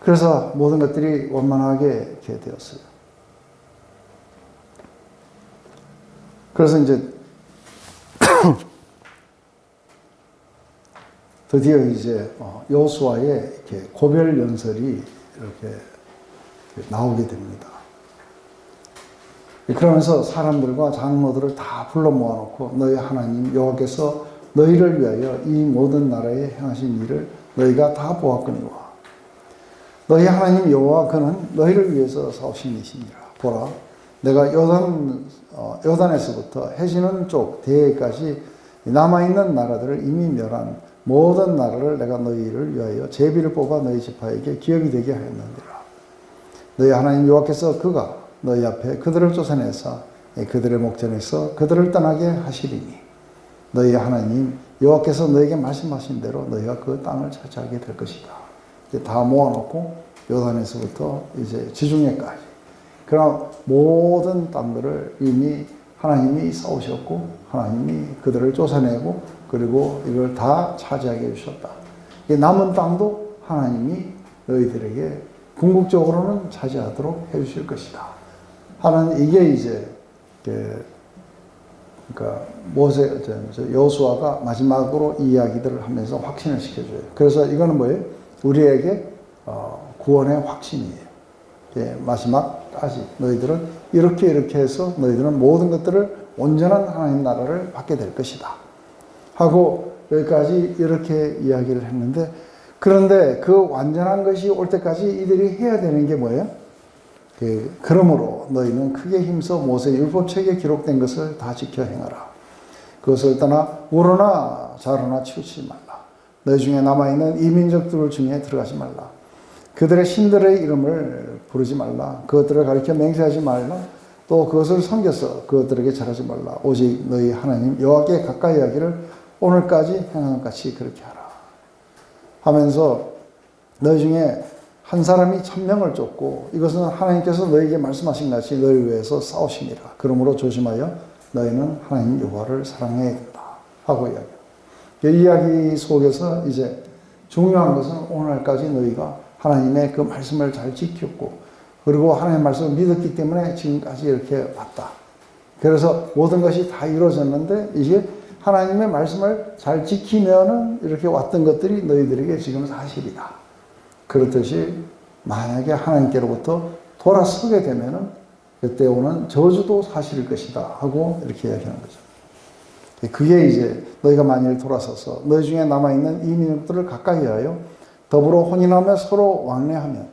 그래서 모든 것들이 원만하게 이렇게 되었어요. 그래서 이제 드디어 이제 여호수아의 이렇게 고별 연설이 이렇게 나오게 됩니다. 그러면서 사람들과 장로들을 다 불러 모아놓고 너희 하나님 여호와께서 너희를 위하여 이 모든 나라에 행하신 일을 너희가 다 보았거니와 너희 하나님 여호와 그는 너희를 위해서 싸우신 이시니라. 보라 내가 요단에서부터 해지는 쪽 대해까지 남아있는 나라들을 이미 멸한 모든 나라를 내가 너희를 위하여 제비를 뽑아 너희 지파에게 기업이 되게 하였느니라. 너희 하나님 여호와께서 그가 너희 앞에 그들을 쫓아내사 그들의 목전에서 그들을 떠나게 하시리니 너희 하나님 여호와께서 너에게 말씀하신 대로 너희가 그 땅을 차지하게 될 것이다. 이제 다 모아놓고 요단에서부터 이제 지중해까지 그런 모든 땅들을 이미 하나님이 싸우셨고 하나님이 그들을 쫓아내고 그리고 이걸 다 차지하게 해주셨다. 남은 땅도 하나님이 너희들에게 궁극적으로는 차지하도록 해주실 것이다. 하는 이게 이제 그러니까 여호수아가 마지막으로 이 이야기들을 하면서 확신을 시켜줘요. 그래서 이거는 뭐예요? 우리에게 구원의 확신이에요. 마지막까지 너희들은 이렇게 해서 너희들은 모든 것들을 온전한 하나님 나라를 받게 될 것이다. 하고 여기까지 이렇게 이야기를 했는데 그런데 그 완전한 것이 올 때까지 이들이 해야 되는 게 뭐예요? 그러므로 너희는 크게 힘써 모세 율법책에 기록된 것을 다 지켜 행하라. 그것을 떠나 우로나 좌로나 치우치지 말라. 너희 중에 남아있는 이민족들 중에 들어가지 말라. 그들의 신들의 이름을 부르지 말라. 그것들을 가리켜 맹세하지 말라. 또 그것을 섬겨서 그것들에게 절하지 말라. 오직 너희 하나님 여호와께 가까이 하기를 오늘까지 행한 같이 그렇게 하라. 하면서 너희 중에 한 사람이 1000명을 쫓고 이것은 하나님께서 너희에게 말씀하신 같이 너희를 위해서 싸우시니라. 그러므로 조심하여 너희는 하나님 여호와를 사랑해야 된다. 하고 이야기해요. 이 이야기 속에서 이제 중요한 것은 오늘까지 너희가 하나님의 그 말씀을 잘 지켰고 그리고 하나님의 말씀을 믿었기 때문에 지금까지 이렇게 왔다. 그래서 모든 것이 다 이루어졌는데 이제 하나님의 말씀을 잘 지키면은 이렇게 왔던 것들이 너희들에게 지금 사실이다. 그렇듯이 만약에 하나님께로부터 돌아서게 되면은 그때 오는 저주도 사실일 것이다 하고 이렇게 이야기하는 거죠. 그게 이제 너희가 만일 돌아서서 너희 중에 남아있는 이민족들을 가까이 하여 더불어 혼인하며 서로 왕래하면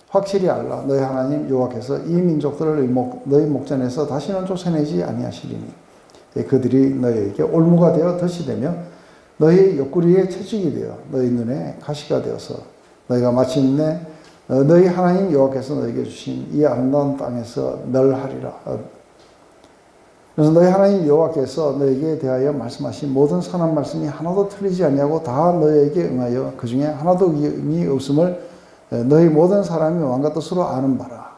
확실히 알라. 너희 하나님 여호와께서 이 민족들을 너희 목전에서 다시는 쫓아내지 아니하시리니 그들이 너희에게 올무가 되어 덫이 되며 너희 옆구리에 채찍이 되어 너희 눈에 가시가 되어서 너희가 마침내 너희 하나님 여호와께서 너희에게 주신 이 아름다운 땅에서 멸하리라. 그래서 너희 하나님 여호와께서 너희에게 대하여 말씀하신 모든 선한 말씀이 하나도 틀리지 아니하고 다 너희에게 응하여 그 중에 하나도 의미 없음을 너희 모든 사람이 마음과 뜻으로 아는 바라.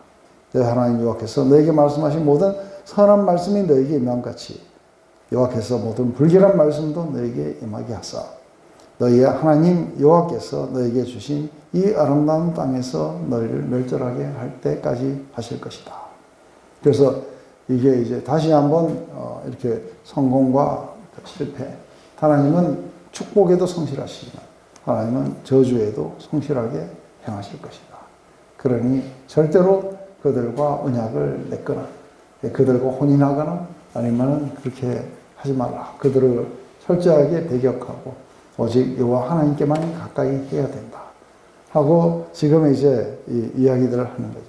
너희 하나님 여호와께서 너희에게 말씀하신 모든 선한 말씀이 너희에게 임한 같이 여호와께서 모든 불결한 말씀도 너희에게 임하게 하사 너희의 하나님 여호와께서 너희에게 주신 이 아름다운 땅에서 너희를 멸절하게 할 때까지 하실 것이다. 그래서 이게 이제 다시 한번 이렇게 성공과 실패. 하나님은 축복에도 성실하시지만 하나님은 저주에도 성실하게 행하실 것이다. 그러니 절대로 그들과 언약을 맺거나 그들과 혼인하거나 아니면 그렇게 하지 말라. 그들을 철저하게 배격하고 오직 여호와 하나님께만 가까이 해야 된다. 하고 지금 이제 이 이야기들을 하는 거죠.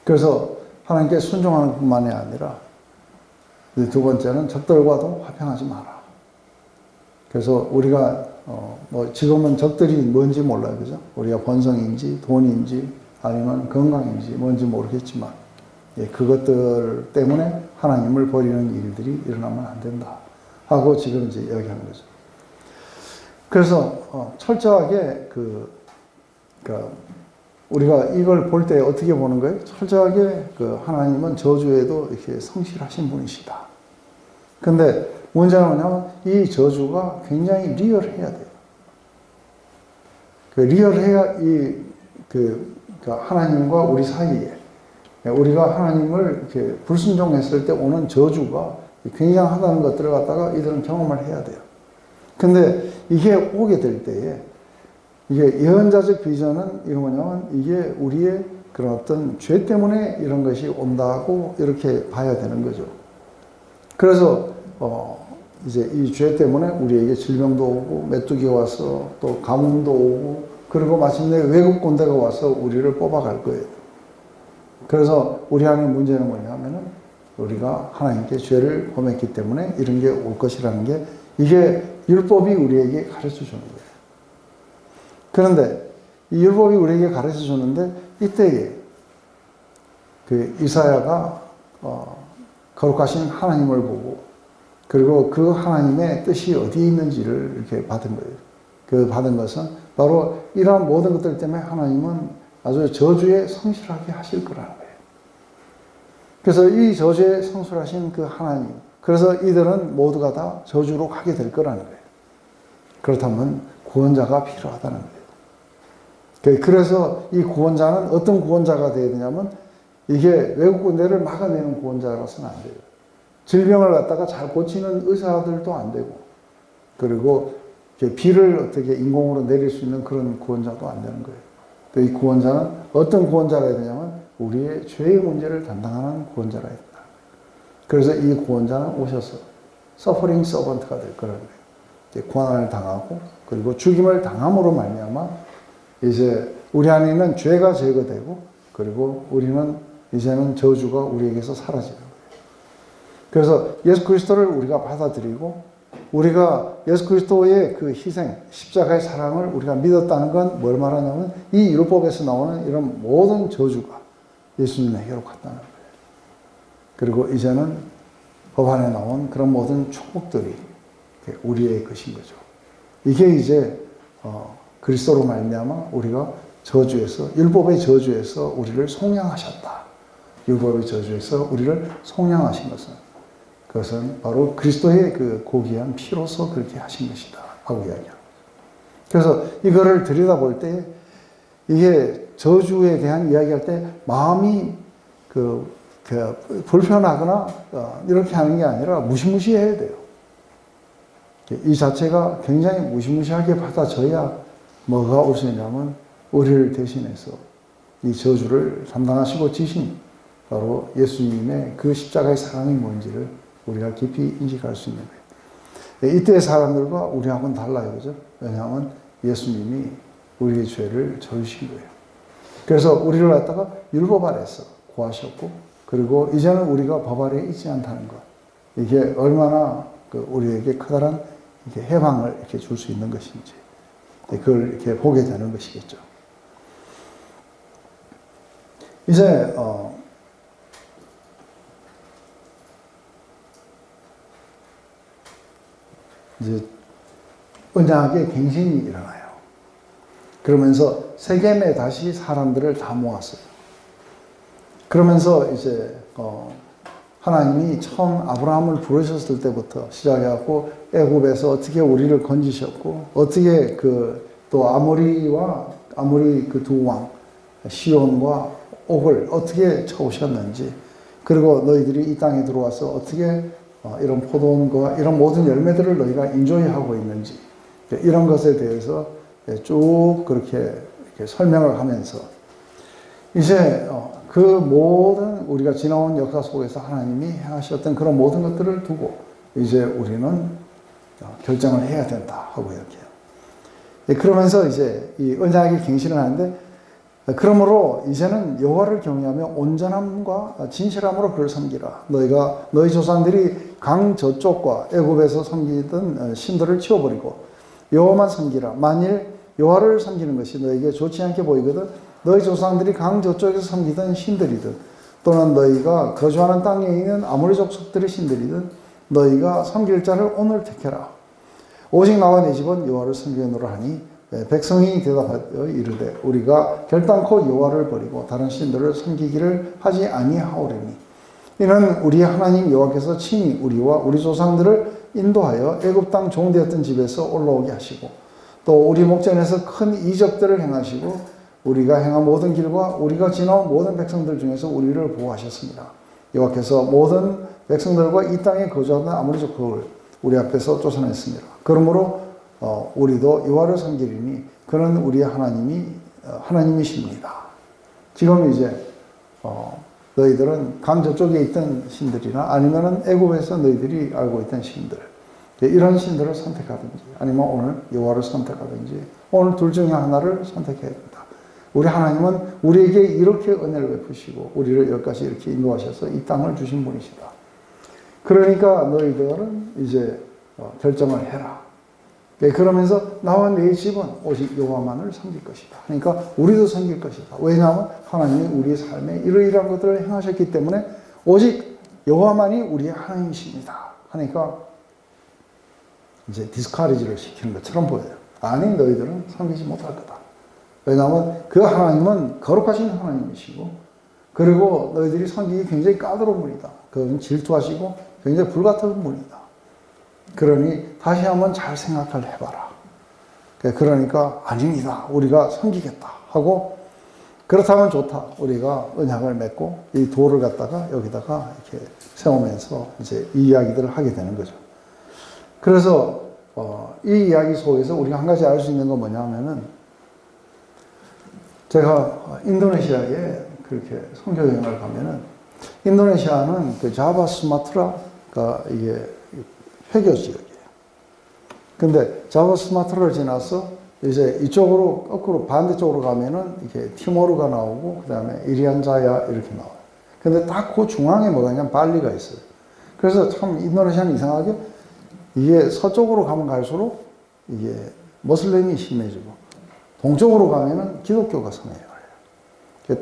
그래서 하나님께 순종하는 뿐만이 아니라 두 번째는 적들과도 화평하지 마라. 그래서 우리가 뭐 지금은 적들이 뭔지 몰라요, 그죠? 우리가 번성인지 돈인지 아니면 건강인지 뭔지 모르겠지만 그것들 때문에 하나님을 버리는 일들이 일어나면 안 된다 하고 지금 이제 이야기하는 거죠. 그래서 철저하게 그러니까 우리가 이걸 볼 때 어떻게 보는 거예요? 철저하게 하나님은 저주에도 이렇게 성실하신 분이시다. 근데 문제는 뭐냐면 이 저주가 굉장히 리얼해야 돼요. 리얼해야 하나님과 우리 사이에 우리가 하나님을 이렇게 불순종했을 때 오는 저주가 굉장하다는 것들을 갖다가 이들은 경험을 해야 돼요. 근데 이게 오게 될 때에 이게 예언자적 비전은 이거 뭐냐면 이게 우리의 그런 어떤 죄 때문에 이런 것이 온다고 이렇게 봐야 되는 거죠. 그래서 이제 이 죄 때문에 우리에게 질병도 오고 메뚜기가 와서 또 가뭄도 오고 그리고 마침내 외국 군대가 와서 우리를 뽑아갈 거예요. 그래서 우리 안에 문제는 뭐냐면은 우리가 하나님께 죄를 범했기 때문에 이런 게 올 것이라는 게 이게 율법이 우리에게 가르쳐 주는 거예요. 그런데 이 율법이 우리에게 가르쳐 주는데 이때에 그 이사야가 거룩하신 하나님을 보고 그리고 그 하나님의 뜻이 어디에 있는지를 이렇게 받은 거예요. 그 받은 것은 바로 이러한 모든 것들 때문에 하나님은 아주 저주에 성실하게 하실 거라는 거예요. 그래서 이 저주에 성실하신 그 하나님, 그래서 이들은 모두가 다 저주로 가게 될 거라는 거예요. 그렇다면 구원자가 필요하다는 거예요. 그래서 이 구원자는 어떤 구원자가 되어야 되냐면 이게 외국 군대를 막아내는 구원자라서는 안 돼요. 질병을 갖다가 잘 고치는 의사들도 안 되고, 그리고 비를 어떻게 인공으로 내릴 수 있는 그런 구원자도 안 되는 거예요. 이 구원자는 어떤 구원자가 해야 되냐면 우리의 죄의 문제를 담당하는 구원자가 있다. 그래서 이 구원자는 오셔서 서퍼링 서번트가 될 거라는 거예요. 고난을 당하고 그리고 죽임을 당함으로 말미암아 이제 우리 안에 있는 죄가 제거되고 그리고 우리는 이제는 저주가 우리에게서 사라지는 거예요. 그래서 예수 그리스도를 우리가 받아들이고 우리가 예수 그리스도의 그 희생, 십자가의 사랑을 우리가 믿었다는 건 뭘 말하냐면 이 율법에서 나오는 이런 모든 저주가 예수님에게로 갔다는 거예요. 그리고 이제는 법 안에 나온 그런 모든 축복들이 우리의 것인 거죠. 이게 이제 그리스도로 말미암아 우리가 저주에서 율법의 저주에서 우리를 송량하셨다. 율법의 저주에서 우리를 송량하신 그것은 바로 그리스도의 그 고귀한 피로서 그렇게 하신 것이다 하고 이야기합니다. 그래서 이거를 들여다볼 때 이게 저주에 대한 이야기할 때 마음이 불편하거나 이렇게 하는 게 아니라 무시무시해야 돼요. 이 자체가 굉장히 무시무시하게 받아져야 뭐가 올 수 있냐면 우리를 대신해서 이 저주를 담당하시고 지신 바로 예수님의 그 십자가의 사랑이 뭔지를 우리가 깊이 인식할 수 있는 거예요. 이때의 사람들과 우리하고는 달라요. 그죠? 왜냐하면 예수님이 우리의 죄를 져주신 거예요. 그래서 우리를 갖다가 율법 아래서 구하셨고, 그리고 이제는 우리가 법 아래에 있지 않다는 것. 이게 얼마나 우리에게 커다란 해방을 이렇게 줄 수 있는 것인지, 그걸 이렇게 보게 되는 것이겠죠. 이제, 언약의 갱신이 일어나요. 그러면서 세겜에 다시 사람들을 다 모았어요. 그러면서 이제 하나님이 처음 아브라함을 부르셨을 때부터 시작해갖고 애굽에서 어떻게 우리를 건지셨고 어떻게 또 아모리 그 두 왕 시온과 옥을 어떻게 쳐오셨는지, 그리고 너희들이 이 땅에 들어와서 어떻게 이런 포도원과 이런 모든 열매들을 너희가 인조이하고 있는지, 이런 것에 대해서 쭉 그렇게 설명을 하면서 이제 그 모든 우리가 지나온 역사 속에서 하나님이 행하셨던 그런 모든 것들을 두고 이제 우리는 결정을 해야 된다 하고 이렇게 해요. 그러면서 이제 이 언약의 갱신을 하는데, 그러므로 이제는 여호와를 경외하며 온전함과 진실함으로 그를 섬기라. 너희 조상들이 강 저쪽과 애굽에서 섬기던 신들을 치워버리고 여호와만 섬기라. 만일 여호와를 섬기는 것이 너에게 좋지 않게 보이거든 너희 조상들이 강 저쪽에서 섬기던 신들이든 또는 너희가 거주하는 땅에 있는 아모리 족속들의 신들이든 너희가 섬길 자를 오늘 택해라. 오직 나와 내 집은 여호와를 섬기노라 하니 백성이 대답하여 이르되 우리가 결단코 여호와를 버리고 다른 신들을 섬기기를 하지 아니하오리니 이는 우리 하나님 여호와께서 친히 우리와 우리 조상들을 인도하여 애굽 땅 종되었던 집에서 올라오게 하시고 또 우리 목전에서 큰 이적들을 행하시고 우리가 행한 모든 길과 우리가 지나온 모든 백성들 중에서 우리를 보호하셨습니다. 여호와께서 모든 백성들과 이 땅에 거주하는 아모리 족속을 우리 앞에서 쫓아냈습니다. 그러므로 우리도 여호와를 섬기리니 그는 우리의 하나님이십니다. 지금 이제 너희들은 강 저쪽에 있던 신들이나 아니면은 애굽에서 너희들이 알고 있던 신들, 이런 신들을 선택하든지 아니면 오늘 여호와를 선택하든지 오늘 둘 중에 하나를 선택해야 된다. 우리 하나님은 우리에게 이렇게 은혜를 베푸시고 우리를 여기까지 이렇게 인도하셔서 이 땅을 주신 분이시다. 그러니까 너희들은 이제 결정을 해라. 그러면서 나와 내 집은 오직 여호와만을 섬길 것이다. 그러니까 우리도 섬길 것이다. 왜냐하면 하나님이 우리의 삶에 이러이러한 것들을 행하셨기 때문에 오직 여호와만이 우리의 하나님이십니다. 하니까 이제 디스커리지를 시키는 것처럼 보여요. 아니 너희들은 섬기지 못할 거다. 왜냐하면 그 하나님은 거룩하신 하나님이시고 그리고 너희들이 섬기기 굉장히 까다로운 분이다. 그건 질투하시고 굉장히 불같은 분이다. 그러니 다시 한번 잘 생각을 해봐라. 그러니까 아닙니다. 우리가 섬기겠다 하고 그렇다면 좋다. 우리가 언약을 맺고 이 돌을 갖다가 여기다가 이렇게 세우면서 이제 이 이야기들을 하게 되는 거죠. 그래서 이 이야기 속에서 우리가 한 가지 알 수 있는 건 뭐냐면은 제가 인도네시아에 그렇게 선교 여행을 가면은 인도네시아는 그 자바 수마트라가 이게 회교 지역이에요. 근데 자바 수마트라를 지나서 이제 이쪽으로 거꾸로 반대쪽으로 가면은 이렇게 티모르가 나오고 그 다음에 이리안자야 이렇게 나와요. 근데 딱 그 중앙에 뭐가 있냐면 발리가 있어요. 그래서 참 인도네시아는 이상하게 이게 서쪽으로 가면 갈수록 이게 모슬렘이 심해지고 동쪽으로 가면은 기독교가 성행해요.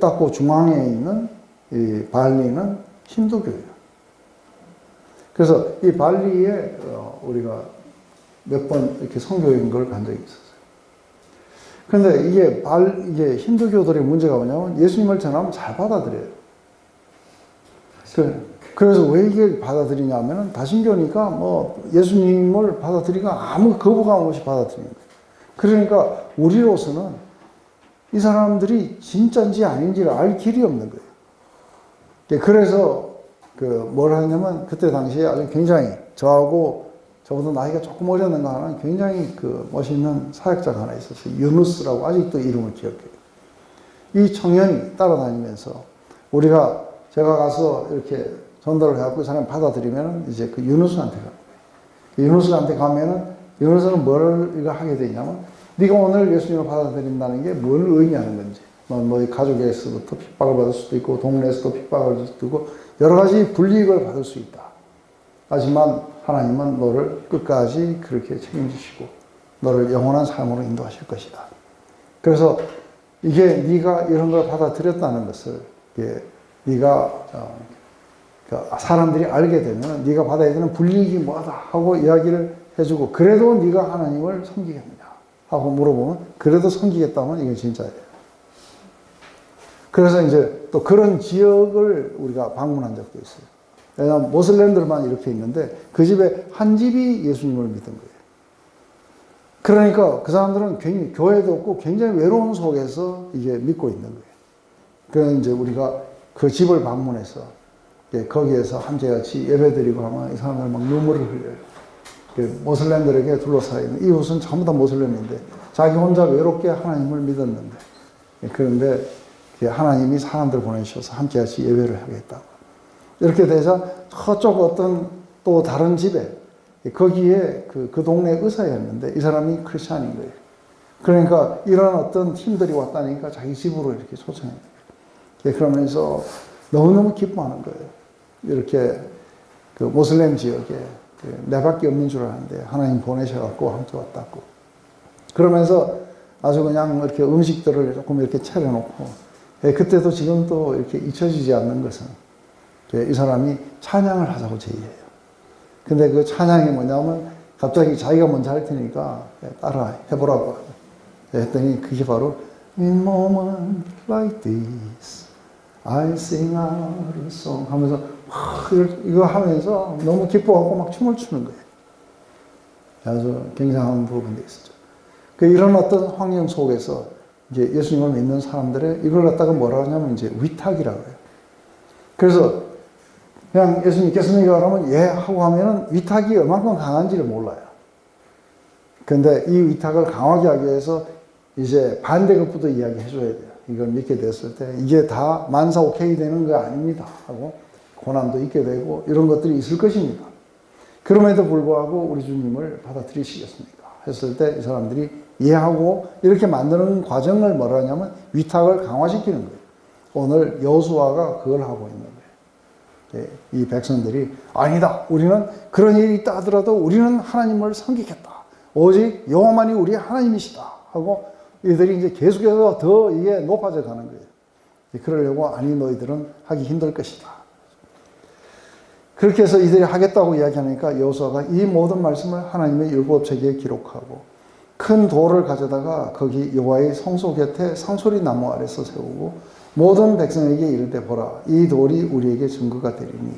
딱 그 중앙에 있는 이 발리는 힌두교예요. 그래서 이 발리에 우리가 몇 번 이렇게 선교인 걸 간 적이 있었어요. 그런데 이게 힌두교들의 문제가 뭐냐면 예수님을 전하면 잘 받아들여요. 그래서 왜 이게 받아들이냐면은 다신교니까 뭐 예수님을 받아들이니까 아무 거부감 없이 받아들이는 거예요. 그러니까 우리로서는 이 사람들이 진짜인지 아닌지를 알 길이 없는 거예요. 그래서 뭘 하냐면 그때 당시에 아주 굉장히 저하고 저보다 나이가 조금 어렸는가 하는 굉장히 멋있는 사역자가 하나 있었어요. 유누스라고 아직도 이름을 기억해요. 이 청년이 따라다니면서 제가 가서 이렇게 전달을 해갖고 그 사람 받아들이면은 이제 그 유누스한테 가는 거예요. 유누스한테 가면은 유누스는 뭘 이거 하게 되냐면 네가 오늘 예수님을 받아들인다는 게 뭘 의미하는 건지 뭐 가족에서부터 핍박을 받을 수도 있고 동네에서도 핍박을 받을 수도 있고 여러 가지 불이익을 받을 수 있다. 하지만 하나님은 너를 끝까지 그렇게 책임지시고 너를 영원한 삶으로 인도하실 것이다. 그래서 이게 네가 이런 걸 받아들였다는 것을 네가 사람들이 알게 되면 네가 받아야 되는 불이익이 뭐다 하고 이야기를 해주고 그래도 네가 하나님을 섬기겠느냐 하고 물어보면 그래도 섬기겠다면 이게 진짜예요. 그래서 이제 또 그런 지역을 우리가 방문한 적도 있어요. 왜냐하면 모슬렘들만 이렇게 있는데 그 집에 한 집이 예수님을 믿은 거예요. 그러니까 그 사람들은 굉장히 교회도 없고 굉장히 외로운 속에서 이게 믿고 있는 거예요. 그래서 이제 우리가 그 집을 방문해서 거기에서 함께같이 예배드리고 하면 이 사람들 막 눈물을 흘려요. 모슬렘들에게 둘러싸여 있는 이웃은 전부 다 모슬렘인데 자기 혼자 외롭게 하나님을 믿었는데 그런데 하나님이 사람들 보내주셔서 함께같이 예배를 하겠다고 이렇게 되자 저쪽 어떤 또 다른 집에 거기에 그 동네 의사였는데 이 사람이 크리스찬인 거예요. 그러니까 이런 어떤 팀들이 왔다니까 자기 집으로 이렇게 초청해요. 그러면서 너무너무 기뻐하는 거예요. 이렇게 그 모슬렘 지역에 내밖에 없는 줄 알았는데 하나님 보내셔갖고 함께 왔다고. 그러면서 아주 그냥 이렇게 음식들을 조금 이렇게 차려놓고 그때도 지금도 이렇게 잊혀지지 않는 것은 이 사람이 찬양을 하자고 제의해요. 근데 그 찬양이 뭐냐면 갑자기 자기가 먼저 할 테니까 따라 해보라고 했더니 그게 바로 In moment like this I sing out a song 하면서 이거 하면서 너무 기뻐하고 막 춤을 추는 거예요. 아주 굉장한 부분이 있었죠. 이런 어떤 환경 속에서 이제 예수님을 믿는 사람들의 이걸 갖다가 뭐라 하냐면 이제 위탁이라고 해요. 그래서 그냥 예수님께서 얘기하면 예 하고 하면은 위탁이 얼마큼 강한지를 몰라요. 근데 이 위탁을 강하게 하기 위해서 이제 반대급부터 이야기해 줘야 돼요. 이걸 믿게 됐을 때 이게 다 만사 오케이 되는 거 아닙니다 하고 고난도 있게 되고 이런 것들이 있을 것입니다. 그럼에도 불구하고 우리 주님을 받아들이시겠습니까? 했을 때 이 사람들이 이해하고 이렇게 만드는 과정을 뭐라 하냐면 위탁을 강화시키는 거예요. 오늘 여호수아가 그걸 하고 있는 거예요. 이 백성들이 아니다. 우리는 그런 일이 있다 하더라도 우리는 하나님을 섬기겠다. 오직 여호와만이 우리의 하나님이시다 하고 이들이 이제 계속해서 더 이게 높아져 가는 거예요. 그러려고 아니 너희들은 하기 힘들 것이다. 그렇게 해서 이들이 하겠다고 이야기하니까 여호수아가 이 모든 말씀을 하나님의 율법책에 기록하고 큰 돌을 가져다가 거기 여호와의 성소 곁에 상소리 나무 아래서 세우고 모든 백성에게 이르되 보라 이 돌이 우리에게 증거가 되리니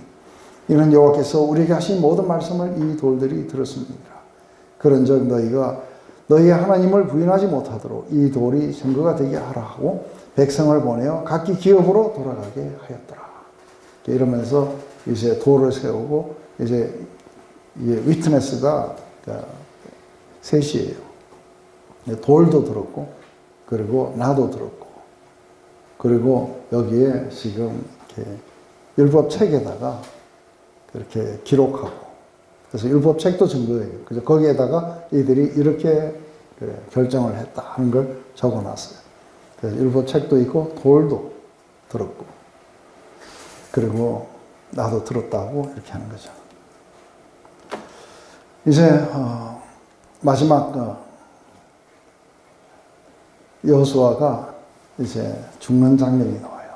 이는 여호와께서 우리에게 하신 모든 말씀을 이 돌들이 들었습니다. 그런즉 너희가 너희의 하나님을 부인하지 못하도록 이 돌이 증거가 되게 하라 하고 백성을 보내어 각기 기업으로 돌아가게 하였더라. 이러면서 이제 돌을 세우고 이제 위트네스가 셋이에요. 돌도 들었고 그리고 나도 들었고 그리고 여기에 지금 이렇게 율법책에다가 그렇게 기록하고 그래서 율법책도 증거예요. 그래서 거기에다가 이들이 이렇게 결정을 했다 하는 걸 적어놨어요. 그래서 율법책도 있고 돌도 들었고 그리고 나도 들었다고 이렇게 하는 거죠. 이제 마지막 여호수아가 이제 죽는 장면이 나와요.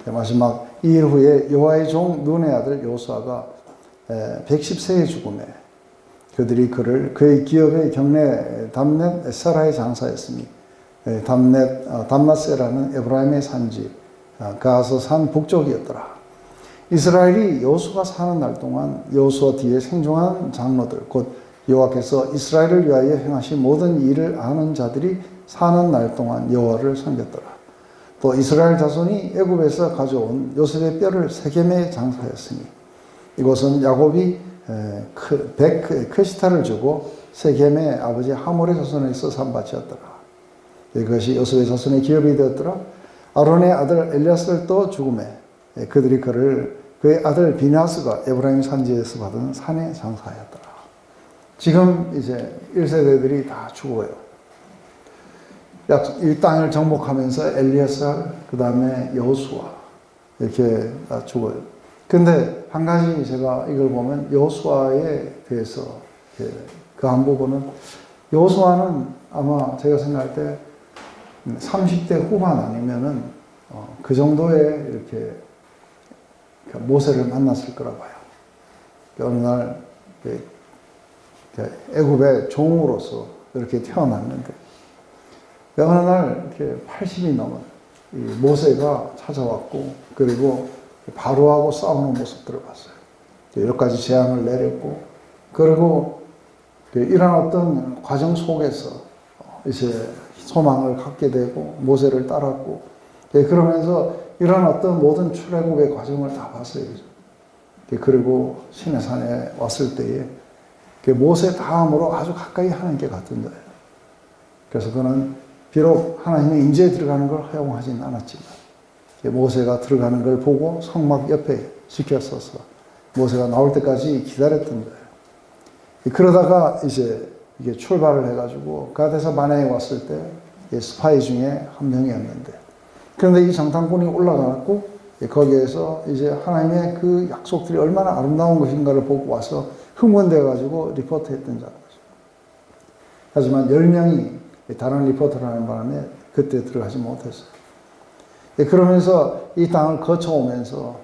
마지막 이 일 후에 여호와의 종 눈의 아들 여호수아가 110세의 죽음에 그들이 그의 기업의 경내 담넷 에사라의 장사였으니 담낫세라는 에브라임의 산지 가서 산 북쪽이었더라. 이스라엘이 여호수아가 사는 날 동안 여호수아 뒤에 생존한 장로들 곧 여호와께서 이스라엘을 위하여 행하신 모든 일을 아는 자들이 사는 날 동안 여호와를 섬겼더라. 또 이스라엘 자손이 애굽에서 가져온 요셉의 뼈를 세겜에 장사했으니 이곳은 야곱이 크시타를 주고 세겜의 아버지 하몰의 자손에서 산 밭이었더라. 이것이 요셉의 자손의 기업이 되었더라. 아론의 아들 엘리아스도 죽음에 그들이 그의 아들 비나스가 에브라임 산지에서 받은 산에 장사하였더라. 지금 이제 1세대들이 다 죽어요. 이 땅을 정복하면서 엘리아살, 그 다음에 여호수아 이렇게 다 죽어요. 근데 한 가지 제가 이걸 보면 여호수아에 대해서 그 한 부분은 여호수아는 아마 제가 생각할 때 30대 후반 아니면은 그 정도의 이렇게 모세를 만났을 거라 봐요. 어느 날 애굽의 종으로서 이렇게 태어났는데 어느 날 이렇게 80이 넘은 이 모세가 찾아왔고 그리고 바로하고 싸우는 모습들을 봤어요. 여러 가지 제안을 내렸고 그리고 이런 어떤 과정 속에서 이제 소망을 갖게 되고 모세를 따랐고 그러면서 이런 어떤 모든 출애굽의 과정을 다 봤어요. 그리고 시내산에 왔을 때에 모세 다음으로 아주 가까이 하나님께 갔던 거예요. 그래서 그는 비록 하나님의 임재에 들어가는 걸 허용하지는 않았지만 모세가 들어가는 걸 보고 성막 옆에 지켰어서 모세가 나올 때까지 기다렸던 거예요. 그러다가 이제 이게 출발을 해가지고 가데스 바네에 왔을 때 스파이 중에 한 명이었는데 그런데 이 정탐꾼이 올라가고 거기에서 이제 하나님의 그 약속들이 얼마나 아름다운 것인가를 보고 와서 흥분돼가지고 리포트했던 자거죠. 하지만 10명이 다른 리포트를 하는 바람에 그때 들어가지 못했어요. 그러면서 이 땅을 거쳐오면서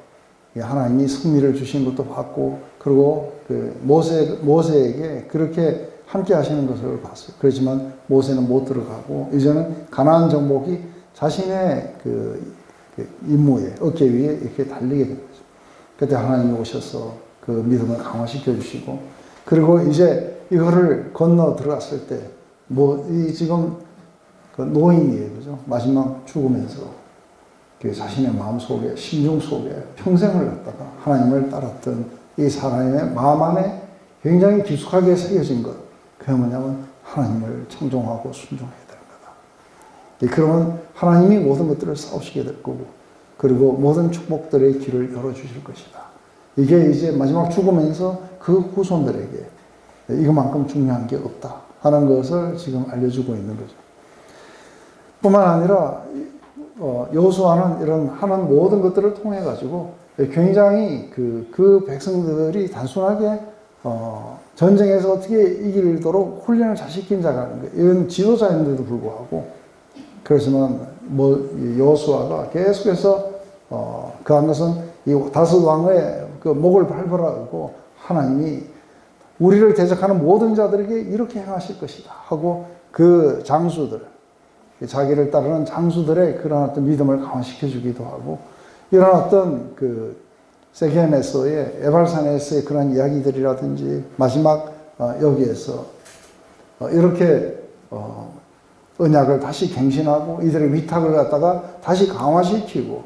하나님이 승리를 주신 것도 봤고 그리고 모세에게 그렇게 함께 하시는 것을 봤어요. 그렇지만 모세는 못 들어가고 이제는 가나안 정복이 자신의 그 임무에 어깨 위에 이렇게 달리게 된 거죠. 그때 하나님이 오셔서 그 믿음을 강화시켜 주시고 그리고 이제 이거를 건너 들어갔을 때 이 지금 그 노인이에요, 그죠? 마지막 죽으면서 그 자신의 마음 속에 심중 속에 평생을 갖다가 하나님을 따랐던 이 사람의 마음 안에 굉장히 깊숙하게 새겨진 것. 그게 뭐냐면 하나님을 청종하고 순종해야 되는 거다. 그러면 하나님이 모든 것들을 싸우시게 될 거고 그리고 모든 축복들의 길을 열어주실 것이다. 이게 이제 마지막 죽으면서 그 후손들에게 이것만큼 중요한 게 없다 하는 것을 지금 알려주고 있는 거죠. 뿐만 아니라 여호수아는 이런 하는 모든 것들을 통해 가지고 굉장히 그 백성들이 단순하게 전쟁에서 어떻게 이기도록 훈련을 잘 시킨 자라는 거예요. 이런 지도자인데도 불구하고 그렇지만 여호수아가 계속해서 그한 것은 이 다섯 왕의 그 목을 밟으라고 하나님이 우리를 대적하는 모든 자들에게 이렇게 행하실 것이다 하고 그 장수들 자기를 따르는 장수들의 그런 어떤 믿음을 강화시켜 주기도 하고 이런 어떤 그 세겜에서의 에발산에서의 그런 이야기들이라든지 마지막 여기에서 이렇게 언약을 다시 갱신하고 이들의 위탁을 갖다가 다시 강화시키고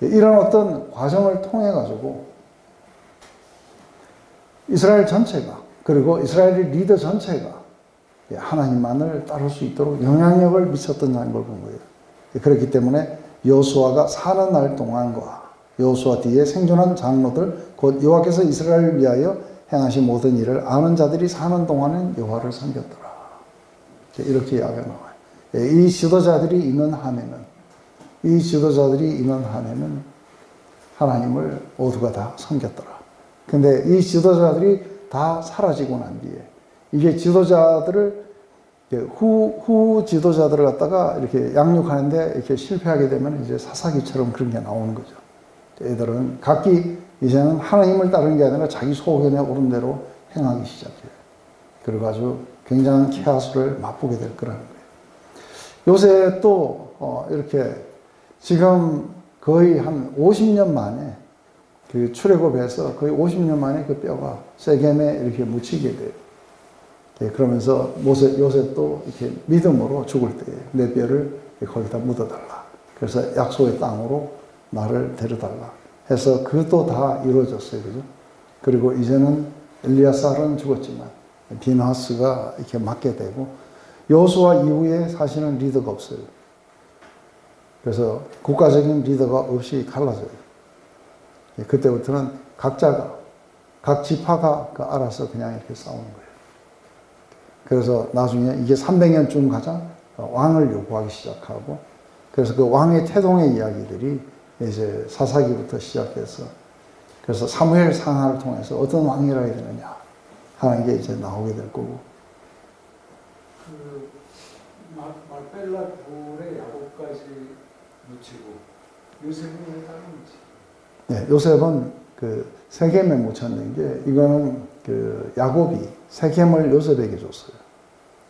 이런 어떤 과정을 통해 가지고 이스라엘 전체가 그리고 이스라엘 리더 전체가 하나님만을 따를 수 있도록 영향력을 미쳤던 걸 본 거예요. 그렇기 때문에 여호수아가 사는 날 동안과 여호수아 뒤에 생존한 장로들 곧 여호와께서 이스라엘을 위하여 행하신 모든 일을 아는 자들이 사는 동안은 여호와를 섬겼더라. 이렇게 이야기가 나와요. 이 지도자들이 있는 한에는 하나님을 모두가 다 섬겼더라. 근데 이 지도자들이 다 사라지고 난 뒤에 이게 지도자들을 후 지도자들을 갖다가 이렇게 양육하는데 이렇게 실패하게 되면 이제 사사기처럼 그런 게 나오는 거죠. 애들은 각기 이제는 하나님을 따르는 게 아니라 자기 소견에 오른 대로 행하기 시작해요. 그리고 아주 굉장한 케아스를 맛보게 될 거라는 거예요. 요새 또 이렇게 지금 거의 한 50년 만에 그 출애굽에서 거의 50년 만에 그 뼈가 세겜에 이렇게 묻히게 돼요. 그러면서 요셉도 이렇게 믿음으로 죽을 때에 내 뼈를 거기다 묻어달라. 그래서 약속의 땅으로 나를 데려달라 해서 그것도 다 이루어졌어요. 그죠? 그리고 이제는 엘리야살은 죽었지만 비나하스가 이렇게 맡게 되고 여호수아 이후에 사실은 리더가 없어요. 그래서 국가적인 리더가 없이 갈라져요. 그때부터는 각자가 각 지파가 알아서 그냥 이렇게 싸우는 거예요. 그래서 나중에 이게 300년쯤 가자 왕을 요구하기 시작하고 그래서 그 왕의 태동의 이야기들이 이제 사사기부터 시작해서 그래서 사무엘 상하를 통해서 어떤 왕이라 해야 되느냐 하는 게 이제 나오게 될 거고 그 막벨라 돌에 야곱까지 묻히고 요셉은 왜 따로 묻히고? 네, 요셉은 그 세겜에 묻혔는 게 이거는 그 야곱이 세겜을 요셉에게 줬어요.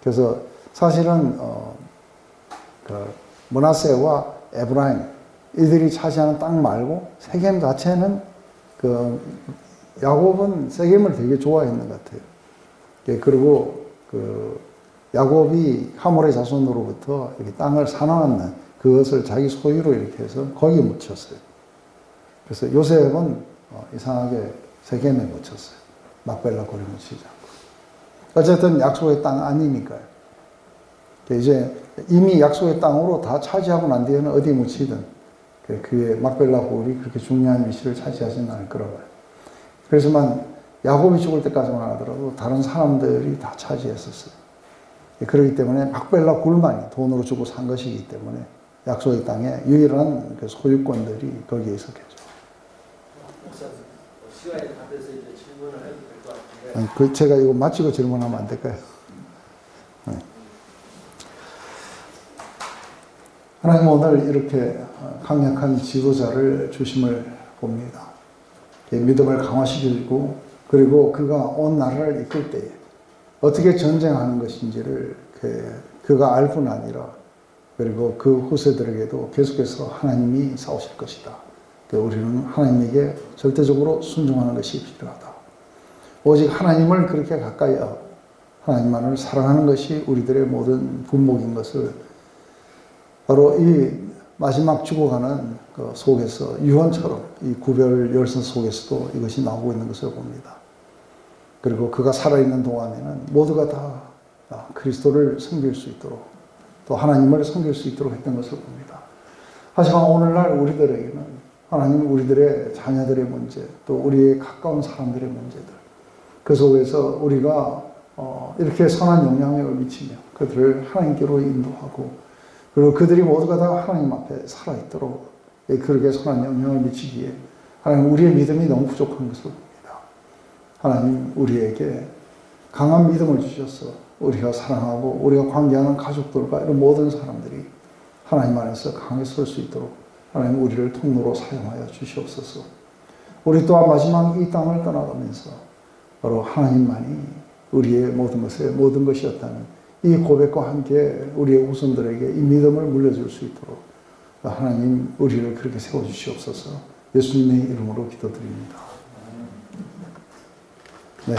그래서 사실은 그 므낫세와 에브라임 이들이 차지하는 땅 말고 세겜 자체는 그 야곱은 세겜을 되게 좋아했는 것 같아요. 그리고 그 야곱이 하몰의 자손으로부터 이렇게 땅을 사나웠는 그것을 자기 소유로 이렇게 해서 거기에 묻혔어요. 그래서 요셉은 이상하게 세겜에 묻혔어요. 막벨라 고리 묻히지 않고. 어쨌든 약속의 땅 아니니까요. 이제 이미 약속의 땅으로 다 차지하고 난 뒤에는 어디 묻히든 그의 막벨라 고리 그렇게 중요한 위치를 차지하지는 않을 거라고 해요. 그렇지만 야곱이 죽을 때까지만 하더라도 다른 사람들이 다 차지했었어요. 그렇기 때문에 막벨라 굴만이 돈으로 주고 산 것이기 때문에 약속의 땅에 유일한 그 소유권들이 거기에 있었겠죠. 목사님, 시간이 다 돼서 이제 질문을 해도 될 것 같은데. 아니, 그 제가 이거 마치고 질문하면 안 될까요? 네. 하나님 오늘 이렇게 강력한 지도자를 주심을 봅니다. 믿음을 강화시키고 그리고 그가 온 나라를 이끌 때에 어떻게 전쟁하는 것인지를 그가 알 뿐 아니라 그리고 그 후세들에게도 계속해서 하나님이 싸우실 것이다. 우리는 하나님에게 절대적으로 순종하는 것이 필요하다. 오직 하나님을 그렇게 가까이 하고 하나님만을 사랑하는 것이 우리들의 모든 분목인 것을 바로 이 마지막 죽어가는 그 속에서 유언처럼 이 구별 열선 속에서도 이것이 나오고 있는 것을 봅니다. 그리고 그가 살아있는 동안에는 모두가 다 그리스도를 섬길 수 있도록 또 하나님을 섬길 수 있도록 했던 것을 봅니다. 하지만 오늘날 우리들에게는 하나님 우리들의 자녀들의 문제 또 우리의 가까운 사람들의 문제들 그 속에서 우리가 이렇게 선한 영향력을 미치며 그들을 하나님께로 인도하고 그리고 그들이 모두가 다 하나님 앞에 살아있도록 그렇게 선한 영향을 미치기에 하나님 우리의 믿음이 너무 부족한 것을 봅니다. 하나님 우리에게 강한 믿음을 주셔서 우리가 사랑하고 우리가 관계하는 가족들과 이런 모든 사람들이 하나님 안에서 강하게 설 수 있도록 하나님 우리를 통로로 사용하여 주시옵소서. 우리 또한 마지막 이 땅을 떠나가면서 바로 하나님만이 우리의 모든 것이었다는 이 고백과 함께 우리의 후손들에게 이 믿음을 물려줄 수 있도록 하나님 우리를 그렇게 세워주시옵소서. 예수님의 이름으로 기도드립니다. 네.